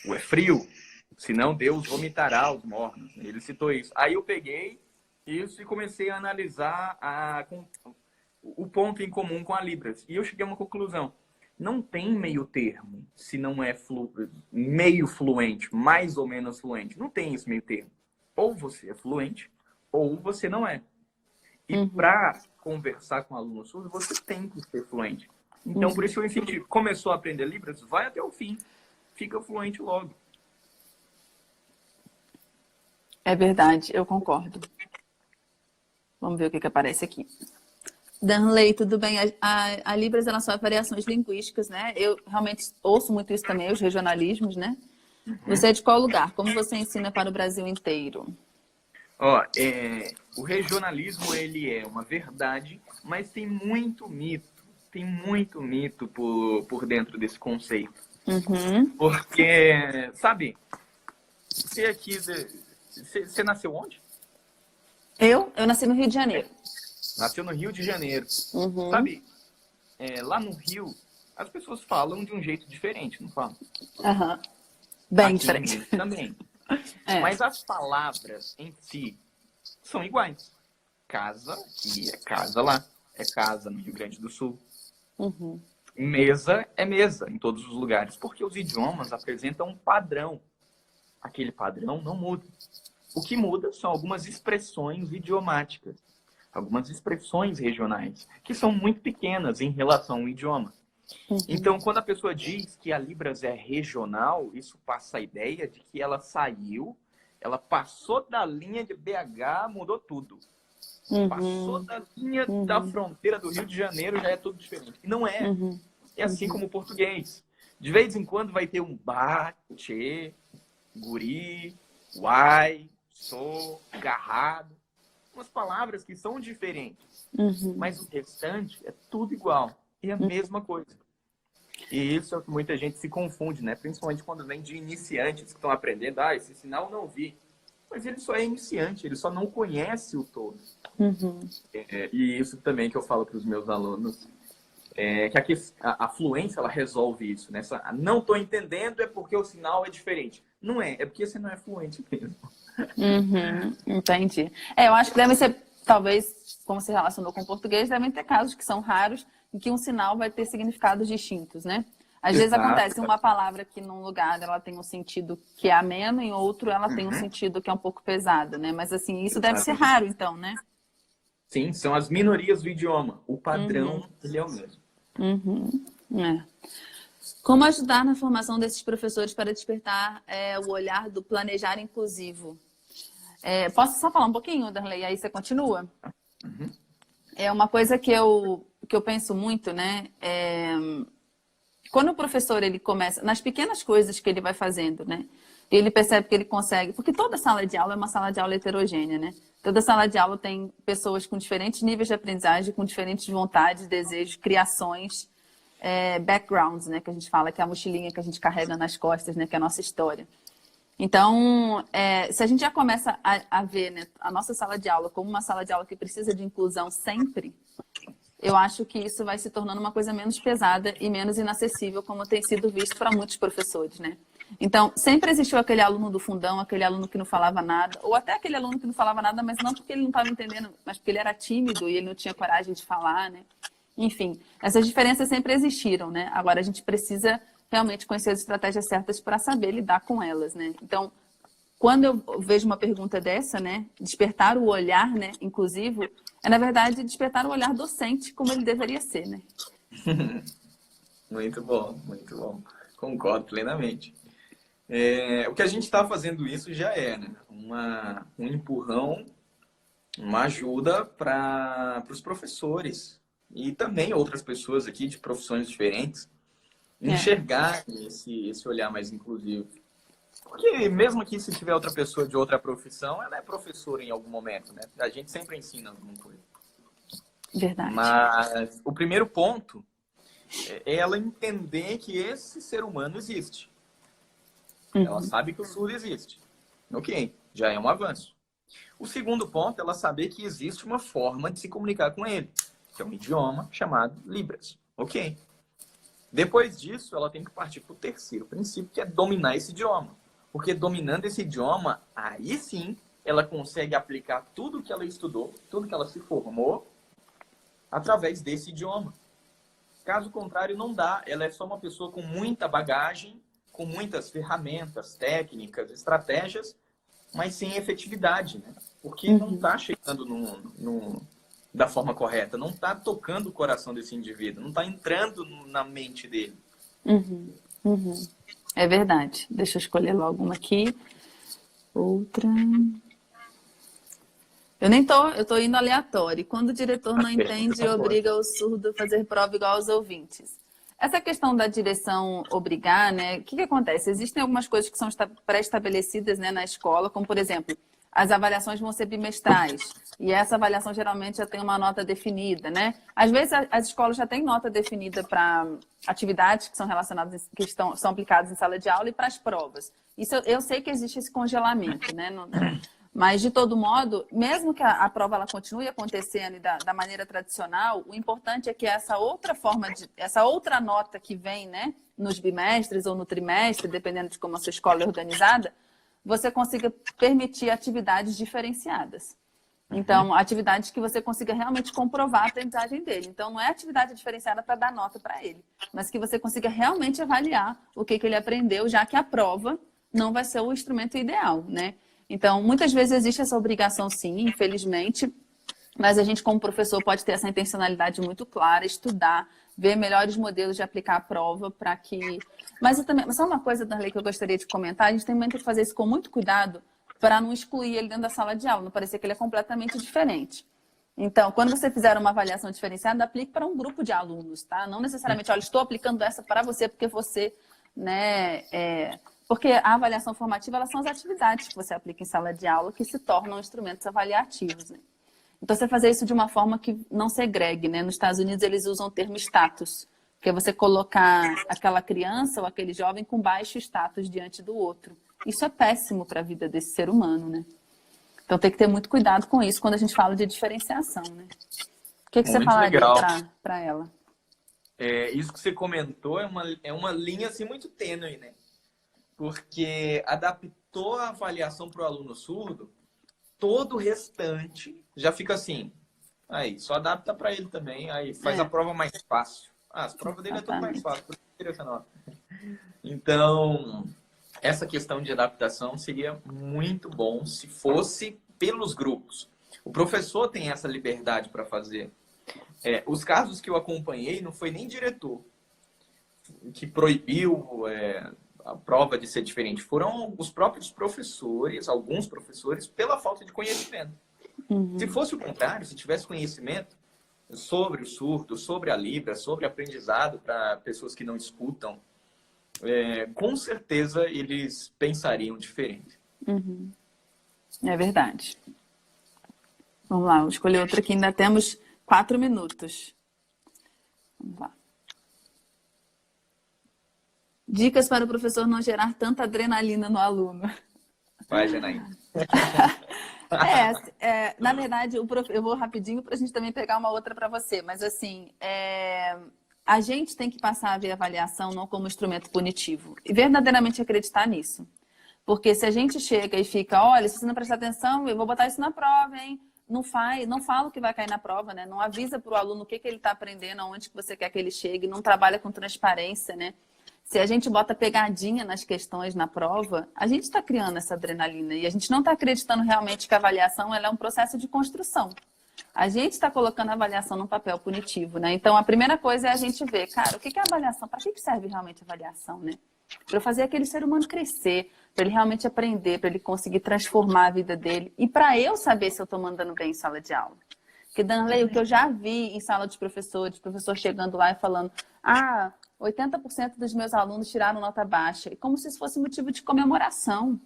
ou é frio. Senão Deus vomitará os mornos. Ele citou isso. Aí eu peguei isso e comecei a analisar o ponto em comum com a Libras. E eu cheguei a uma conclusão. Não tem meio termo, se não é meio fluente, mais ou menos fluente. Não tem esse meio termo. Ou você é fluente, ou você não é. E para conversar com aluno surdo, você tem que ser fluente. Então, por isso eu incentivo. Começou a aprender Libras, vai até o fim. Fica fluente logo. É verdade, eu concordo. Vamos ver o que aparece aqui. Danley, tudo bem? A Libras, ela sofre variações linguísticas, né? Eu realmente ouço muito isso também, os regionalismos, né? Você é de qual lugar? Como você ensina para o Brasil inteiro? O regionalismo, ele é uma verdade, mas tem muito mito. Tem muito mito por dentro desse conceito. Porque, sabe, você nasceu onde? Eu nasci no Rio de Janeiro. Nasceu no Rio de Janeiro. Sabe, lá no Rio, as pessoas falam de um jeito diferente, não falam? Bem Aqui diferente. também. Mas as palavras em si, são iguais. Casa aqui é casa lá. É casa no Rio Grande do Sul. Uhum. Mesa é mesa em todos os lugares. Porque os idiomas apresentam um padrão. Aquele padrão não muda. O que muda são algumas expressões idiomáticas. Algumas expressões regionais. Que são muito pequenas em relação ao idioma. Uhum. Então, quando a pessoa diz que a Libras é regional, isso passa a ideia de que ela saiu, ela passou da linha de BH, mudou tudo. Uhum. Passou da linha da fronteira do Rio de Janeiro, já é tudo diferente. E não é. Uhum. É assim como o português. De vez em quando vai ter um bate, guri, uai, sou, garrado. Umas palavras que são diferentes. Uhum. Mas o restante é tudo igual. É a mesma coisa. E isso é o que muita gente se confunde, né? Principalmente quando vem de iniciantes que estão aprendendo. Ah, esse sinal eu não vi. Mas ele só é iniciante, ele só não conhece o todo. Uhum. E isso também que eu falo para os meus alunos. Que a fluência, ela resolve isso, né? Não estou entendendo é porque o sinal é diferente. Não é, é porque você não é fluente mesmo. Uhum. Entendi. Eu acho que deve ser, talvez, como se relacionou com o português, devem ter casos que são raros em que um sinal vai ter significados distintos, né? Às vezes acontece uma palavra que num lugar ela tem um sentido que é ameno, em outro ela tem um sentido que é um pouco pesado, né? Mas assim, isso deve ser raro, então, né? Sim, são as minorias do idioma. O padrão, ele é o mesmo. Como ajudar na formação desses professores para despertar o olhar do planejar inclusivo? Posso só falar um pouquinho, Darley? Aí você continua? É uma coisa que eu penso muito, né? Quando o professor ele começa, nas pequenas coisas que ele vai fazendo, né? Ele percebe que ele consegue, porque toda sala de aula é uma sala de aula heterogênea, né? Toda sala de aula tem pessoas com diferentes níveis de aprendizagem, com diferentes vontades, desejos, criações, backgrounds, né? Que a gente fala, que é a mochilinha que a gente carrega nas costas, né? Que é a nossa história. Então, se a gente já começa a ver, né, a nossa sala de aula como uma sala de aula que precisa de inclusão sempre, eu acho que isso vai se tornando uma coisa menos pesada e menos inacessível, como tem sido visto para muitos professores, né? Então, sempre existiu aquele aluno do fundão, aquele aluno que não falava nada, ou até aquele aluno que não falava nada, mas não porque ele não estava entendendo, mas porque ele era tímido e ele não tinha coragem de falar, né? Enfim, essas diferenças sempre existiram, né? Agora a gente precisa realmente conhecer as estratégias certas para saber lidar com elas, né? Então, quando eu vejo uma pergunta dessa, né? Despertar o olhar, né? Inclusivo, na verdade, despertar o olhar docente como ele deveria ser, né? Muito bom, muito bom. Concordo plenamente. O que a gente está fazendo isso já né? Um empurrão, uma ajuda para os professores e também outras pessoas aqui de profissões diferentes enxergar esse olhar mais inclusivo. Porque mesmo que se tiver outra pessoa de outra profissão, ela é professora em algum momento, né? A gente sempre ensina alguma coisa. Verdade. Mas o primeiro ponto é ela entender que esse ser humano existe. Ela sabe que o surdo existe. Ok, já é um avanço. O segundo ponto é ela saber que existe uma forma de se comunicar com ele, que é um idioma chamado Libras. Ok. Depois disso, ela tem que partir para o terceiro princípio, que é dominar esse idioma. Porque dominando esse idioma, aí sim, ela consegue aplicar tudo que ela estudou, tudo que ela se formou, através desse idioma. Caso contrário, não dá. Ela é só uma pessoa com muita bagagem, com muitas ferramentas, técnicas, estratégias, mas sem efetividade, né? Porque não está chegando da forma correta, não está tocando o coração desse indivíduo, não está entrando na mente dele. É verdade. Deixa eu escolher logo uma aqui. Outra. Eu tô indo aleatório. Quando o diretor não entende, obriga o surdo a fazer prova igual aos ouvintes. Essa questão da direção obrigar, né? O que acontece? Existem algumas coisas que são pré-estabelecidas, né, na escola, como, por exemplo, as avaliações vão ser bimestrais. E essa avaliação geralmente já tem uma nota definida, né? Às vezes as escolas já têm nota definida para atividades que são relacionadas, são aplicadas em sala de aula e para as provas. Isso eu sei que existe esse congelamento, né? Mas, de todo modo, mesmo que a prova ela continue acontecendo da maneira tradicional, o importante é que essa outra nota que vem, né, nos bimestres ou no trimestre, dependendo de como a sua escola é organizada, você consiga permitir atividades diferenciadas. Então, atividades que você consiga realmente comprovar a aprendizagem dele. Então, não é atividade diferenciada para dar nota para ele, mas que você consiga realmente avaliar o que ele aprendeu, já que a prova não vai ser o instrumento ideal, né? Então, muitas vezes existe essa obrigação, sim, infelizmente, mas a gente, como professor, pode ter essa intencionalidade muito clara, estudar, ver melhores modelos de aplicar a prova para que... Mas só uma coisa, Darley, que eu gostaria de comentar, a gente tem que fazer isso com muito cuidado, para não excluir ele dentro da sala de aula, não parecer que ele é completamente diferente. Então, quando você fizer uma avaliação diferenciada, aplique para um grupo de alunos, tá? Não necessariamente, olha, estou aplicando essa para você porque você, né... Porque a avaliação formativa, elas são as atividades que você aplica em sala de aula que se tornam instrumentos avaliativos, né? Então, você fazer isso de uma forma que não segregue, né? Nos Estados Unidos, eles usam o termo status, que é você colocar aquela criança ou aquele jovem com baixo status diante do outro. Isso é péssimo para a vida desse ser humano, né? Então tem que ter muito cuidado com isso quando a gente fala de diferenciação, né? O que você falaria para ela? Isso que você comentou é uma linha assim, muito tênue, né? Porque adaptou a avaliação para o aluno surdo, todo o restante já fica assim. Aí, só adapta para ele também, aí faz a prova mais fácil. As provas dele é tudo mais fácil, por isso que essa nota. Então... essa questão de adaptação seria muito bom se fosse pelos grupos. O professor tem essa liberdade para fazer. Os casos que eu acompanhei não foi nem diretor que proibiu a prova de ser diferente. Foram os próprios professores, alguns professores, pela falta de conhecimento. Uhum. Se fosse o contrário, se tivesse conhecimento sobre o surdo, sobre a Libra, sobre aprendizado para pessoas que não escutam, com certeza eles pensariam diferente. Uhum. É verdade. Vamos lá, vou escolher outra aqui. Ainda temos 4 minutos. Vamos lá. Dicas para o professor não gerar tanta adrenalina no aluno. Vai, Janaína. Na verdade, eu vou rapidinho para a gente também pegar uma outra para você. Mas assim, a gente tem que passar a ver a avaliação não como instrumento punitivo. E verdadeiramente acreditar nisso. Porque se a gente chega e fica, olha, se você não prestar atenção, eu vou botar isso na prova, hein? Não fala o que vai cair na prova, né? Não avisa para o aluno o que ele está aprendendo, aonde que você quer que ele chegue, não trabalha com transparência, né? Se a gente bota pegadinha nas questões na prova, a gente está criando essa adrenalina. E a gente não está acreditando realmente que a avaliação ela é um processo de construção. A gente está colocando a avaliação num papel punitivo, né? Então, a primeira coisa é a gente ver, cara, o que é a avaliação? Para que serve realmente a avaliação, né? Para fazer aquele ser humano crescer, para ele realmente aprender, para ele conseguir transformar a vida dele e para eu saber se eu estou mandando bem em sala de aula. Porque, Darley, o que eu já vi em sala de professor chegando lá e falando, 80% dos meus alunos tiraram nota baixa, e como se isso fosse motivo de comemoração.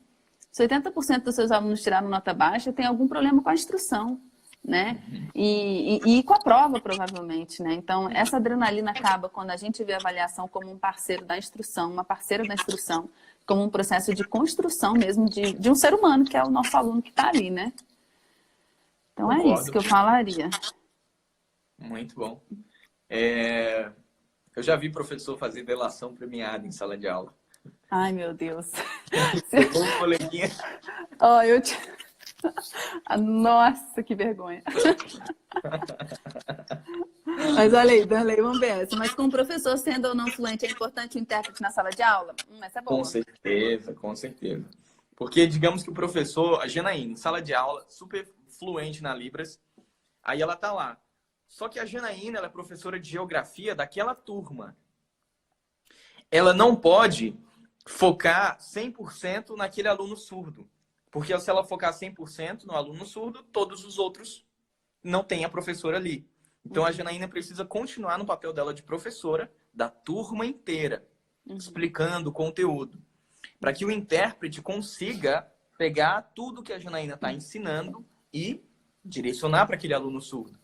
Se 80% dos seus alunos tiraram nota baixa, tem algum problema com a instrução, né? E com a prova, provavelmente, né? Então, essa adrenalina acaba quando a gente vê a avaliação como um parceiro da instrução, uma parceira da instrução, como um processo de construção mesmo de um ser humano, que é o nosso aluno que está ali, né? Então, é isso que eu falaria. Muito bom. Eu já vi professor fazer delação premiada em sala de aula. Ai, meu Deus. Pegou um coleguinha. Nossa, que vergonha. Mas olha aí, Darley, vamos ver essa. Mas com o professor sendo ou não fluente, é importante o intérprete na sala de aula? Essa é boa. Com certeza. Porque digamos que o professor, a Janaína, em sala de aula, super fluente na Libras, aí ela tá lá. Só que a Janaína, ela é professora de geografia daquela turma. Ela não pode focar 100% naquele aluno surdo. Porque se ela focar 100% no aluno surdo, todos os outros não têm a professora ali. Então, a Janaína precisa continuar no papel dela de professora da turma inteira, explicando o conteúdo. Para que o intérprete consiga pegar tudo que a Janaína está ensinando e direcionar para aquele aluno surdo.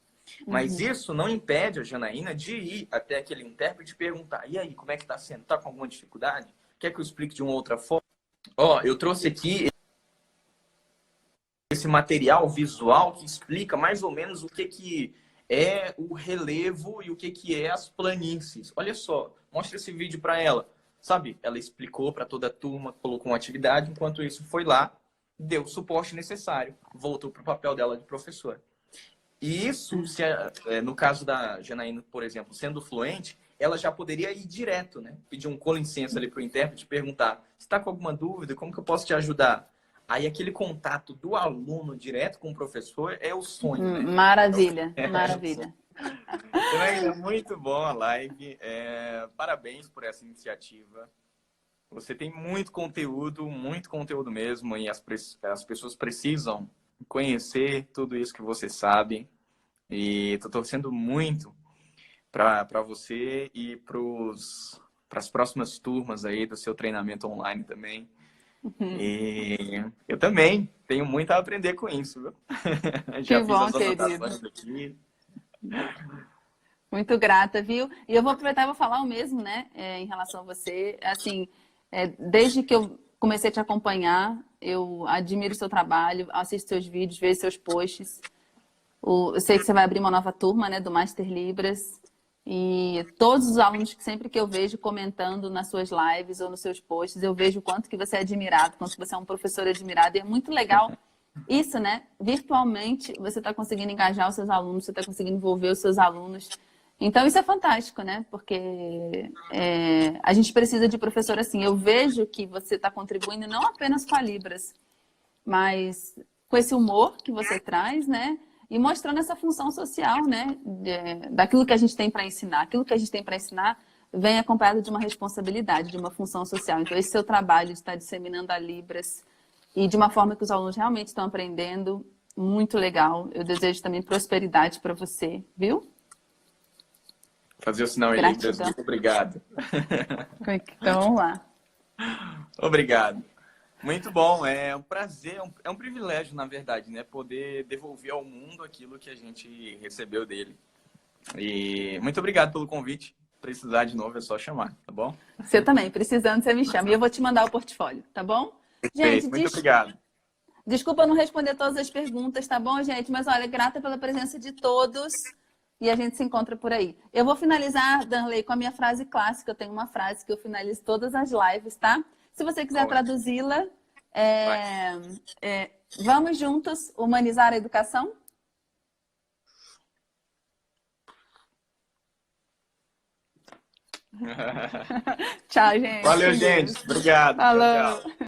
Mas isso não impede a Janaína de ir até aquele intérprete e perguntar: e aí, como é que está sendo? Está com alguma dificuldade? Quer que eu explique de uma outra forma? Eu trouxe aqui esse material visual que explica mais ou menos o que é o relevo e o que é as planícies. Olha só, mostra esse vídeo para ela. Sabe, ela explicou para toda a turma, colocou uma atividade, enquanto isso foi lá deu o suporte necessário, voltou para o papel dela de professora. E isso, no caso da Janaína, por exemplo, sendo fluente, ela já poderia ir direto, né? Pedir um com licença ali para o intérprete, perguntar: você está com alguma dúvida? Como que eu posso te ajudar? Aí aquele contato do aluno direto com o professor é o sonho, né? Maravilha, maravilha. Janaína, muito bom a live. Parabéns por essa iniciativa. Você tem muito conteúdo mesmo, e as pessoas precisam conhecer tudo isso que você sabe. E estou torcendo muito para você e para as próximas turmas aí do seu treinamento online também. E eu também tenho muito a aprender com isso, viu? Já Que fiz bom, as anotações querido. aqui. Muito grata, viu? E eu vou aproveitar e vou falar o mesmo, né, em relação a você. Assim, desde que eu comecei a te acompanhar, eu admiro o seu trabalho, assisto seus vídeos, vejo seus posts. Eu sei que você vai abrir uma nova turma, né, do Master Libras. E todos os alunos que sempre que eu vejo comentando nas suas lives ou nos seus posts, eu vejo o quanto que você é admirado, quanto que você é um professor admirado. E é muito legal isso, né? Virtualmente, você está conseguindo engajar os seus alunos, você está conseguindo envolver os seus alunos. Então, isso é fantástico, né? Porque a gente precisa de professor assim. Eu vejo que você está contribuindo não apenas com a Libras, mas com esse humor que você traz, né? E mostrando essa função social, né? Daquilo que a gente tem para ensinar. Aquilo que a gente tem para ensinar vem acompanhado de uma responsabilidade, de uma função social. Então, esse seu trabalho de estar disseminando a Libras e de uma forma que os alunos realmente estão aprendendo, muito legal. Eu desejo também prosperidade para você, viu? Fazer o sinal em Libras. Muito obrigado. Então, vamos lá. Obrigado. Muito bom, é um prazer, é um privilégio, na verdade, né? Poder devolver ao mundo aquilo que a gente recebeu dele. E muito obrigado pelo convite. Precisar de novo é só chamar, tá bom? Você também, precisando, você me chama. E eu vou te mandar o portfólio, tá bom? Perfeito, muito obrigado. Desculpa não responder todas as perguntas, tá bom, gente? Mas olha, grata pela presença de todos e a gente se encontra por aí. Eu vou finalizar, Danley, com a minha frase clássica. Eu tenho uma frase que eu finalizo todas as lives, tá? Se você quiser traduzi-la, vamos juntos humanizar a educação? Tchau, gente. Valeu, gente. Obrigado. Falou. Tchau, tchau.